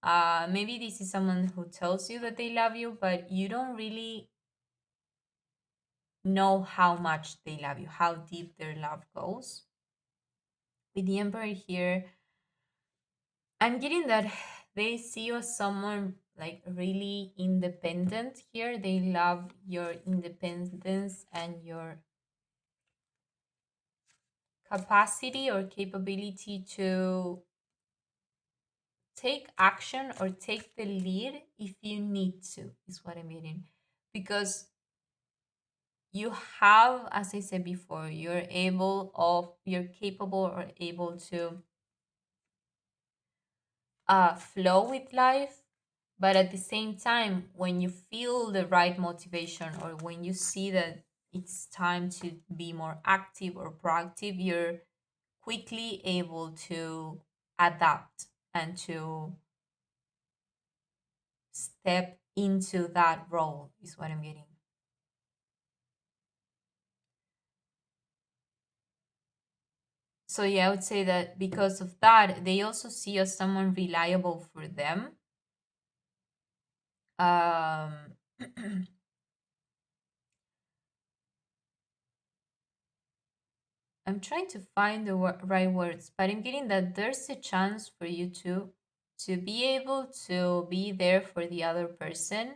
Maybe this is someone who tells you that they love you, but you don't really know how much they love you, how deep their love goes. With the Emperor here, I'm getting that they see you as someone like really independent here. They love your independence and your capacity or capability to take action or take the lead if you need to, is what I mean. Because you have, as I said before, you're capable or able to flow with life. But at the same time, when you feel the right motivation or when you see that it's time to be more active or proactive, you're quickly able to adapt and to step into that role, is what I'm getting. So yeah, I would say that because of that, they also see you as someone reliable for them. Um, I'm trying to find the right words, but I'm getting that there's a chance for you to be able to be there for the other person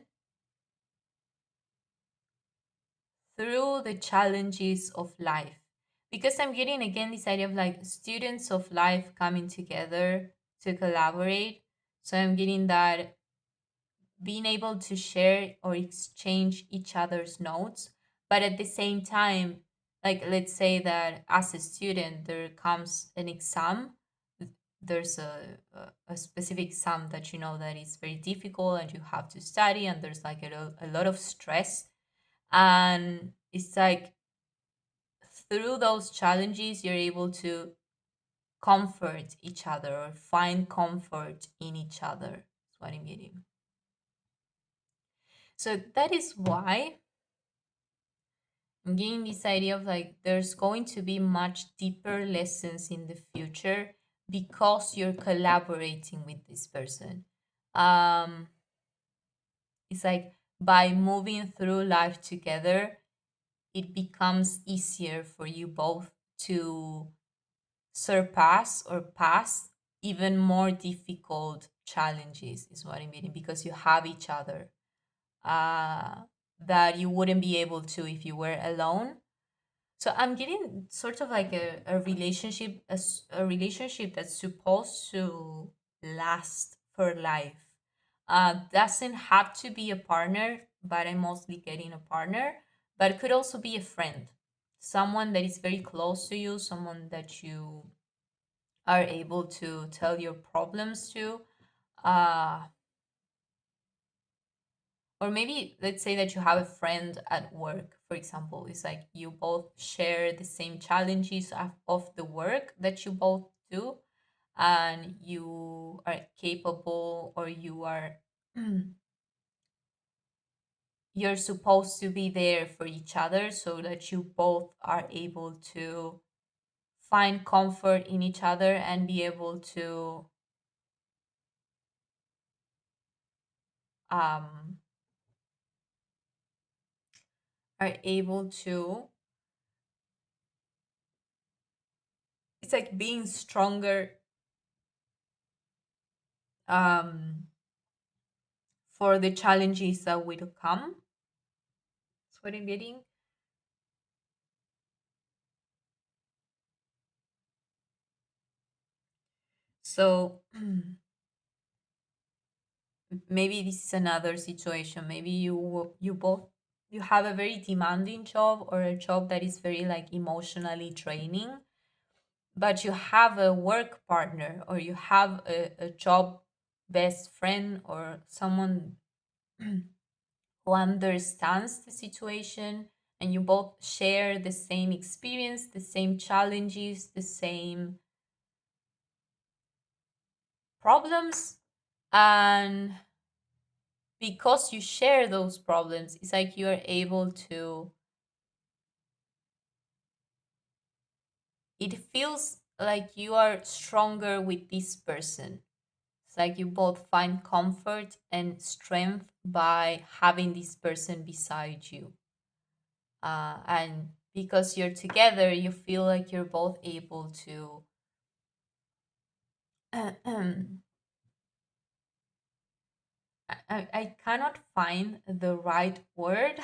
through the challenges of life. Because I'm getting again this idea of like students of life coming together to collaborate. So I'm getting that being able to share or exchange each other's notes, but at the same time, like let's say that as a student there comes an exam, there's a specific exam that you know that is very difficult and you have to study, and there's like a lot of stress, and it's like through those challenges you're able to comfort each other or find comfort in each other. That's what I'm getting. So that is why I'm getting this idea of like there's going to be much deeper lessons in the future because you're collaborating with this person. Um, it's like by moving through life together, it becomes easier for you both to surpass or pass even more difficult challenges, is what I mean, because you have each other uh, that you wouldn't be able to if you were alone. So I'm getting sort of like a relationship, a relationship that's supposed to last for life. Doesn't have to be a partner, but I'm mostly getting a partner, but it could also be a friend, someone that is very close to you, someone that you are able to tell your problems to. Uh, or maybe let's say that you have a friend at work, for example. It's like you both share the same challenges of the work that you both do, and you are capable or you are you're supposed to be there for each other so that you both are able to find comfort in each other and be able to um are able to, it's like being stronger um for the challenges that will come. That's what I'm getting. So maybe this is another situation. Maybe you both, you have a very demanding job, or a job that is very like emotionally draining, but you have a work partner, or you have a job best friend, or someone who understands the situation, and you both share the same experience, the same challenges, the same problems. And because you share those problems, it's like you are able to, it feels like you are stronger with this person. It's like you both find comfort and strength by having this person beside you. And because you're together, you feel like you're both able to I cannot find the right word,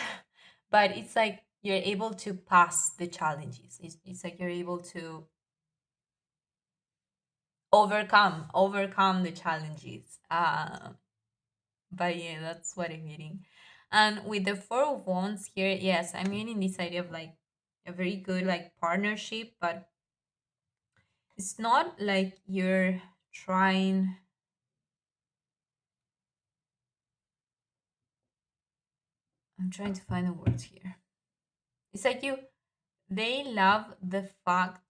but it's like you're able to pass the challenges. It's like you're able to overcome the challenges. But yeah, that's what I'm getting. And with the Four of Wands here, yes, I'm getting this idea of like a very good like partnership, but it's not like you're trying. I'm trying to find the words here. It's like you, they love the fact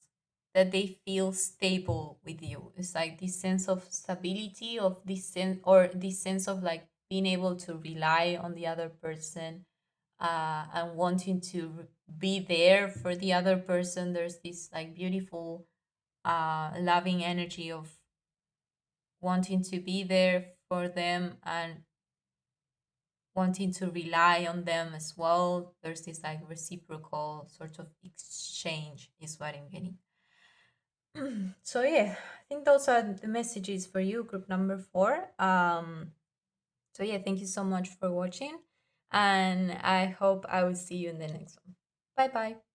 that they feel stable with you. It's like this sense of stability, of this sense, or this sense of like being able to rely on the other person, and wanting to be there for the other person. There's this like beautiful loving energy of wanting to be there for them, and wanting to rely on them as well. There's this like reciprocal sort of exchange, is what I'm getting. So yeah, I think those are the messages for you, group number 4. So yeah, thank you so much for watching, and I hope I will see you in the next one. Bye bye.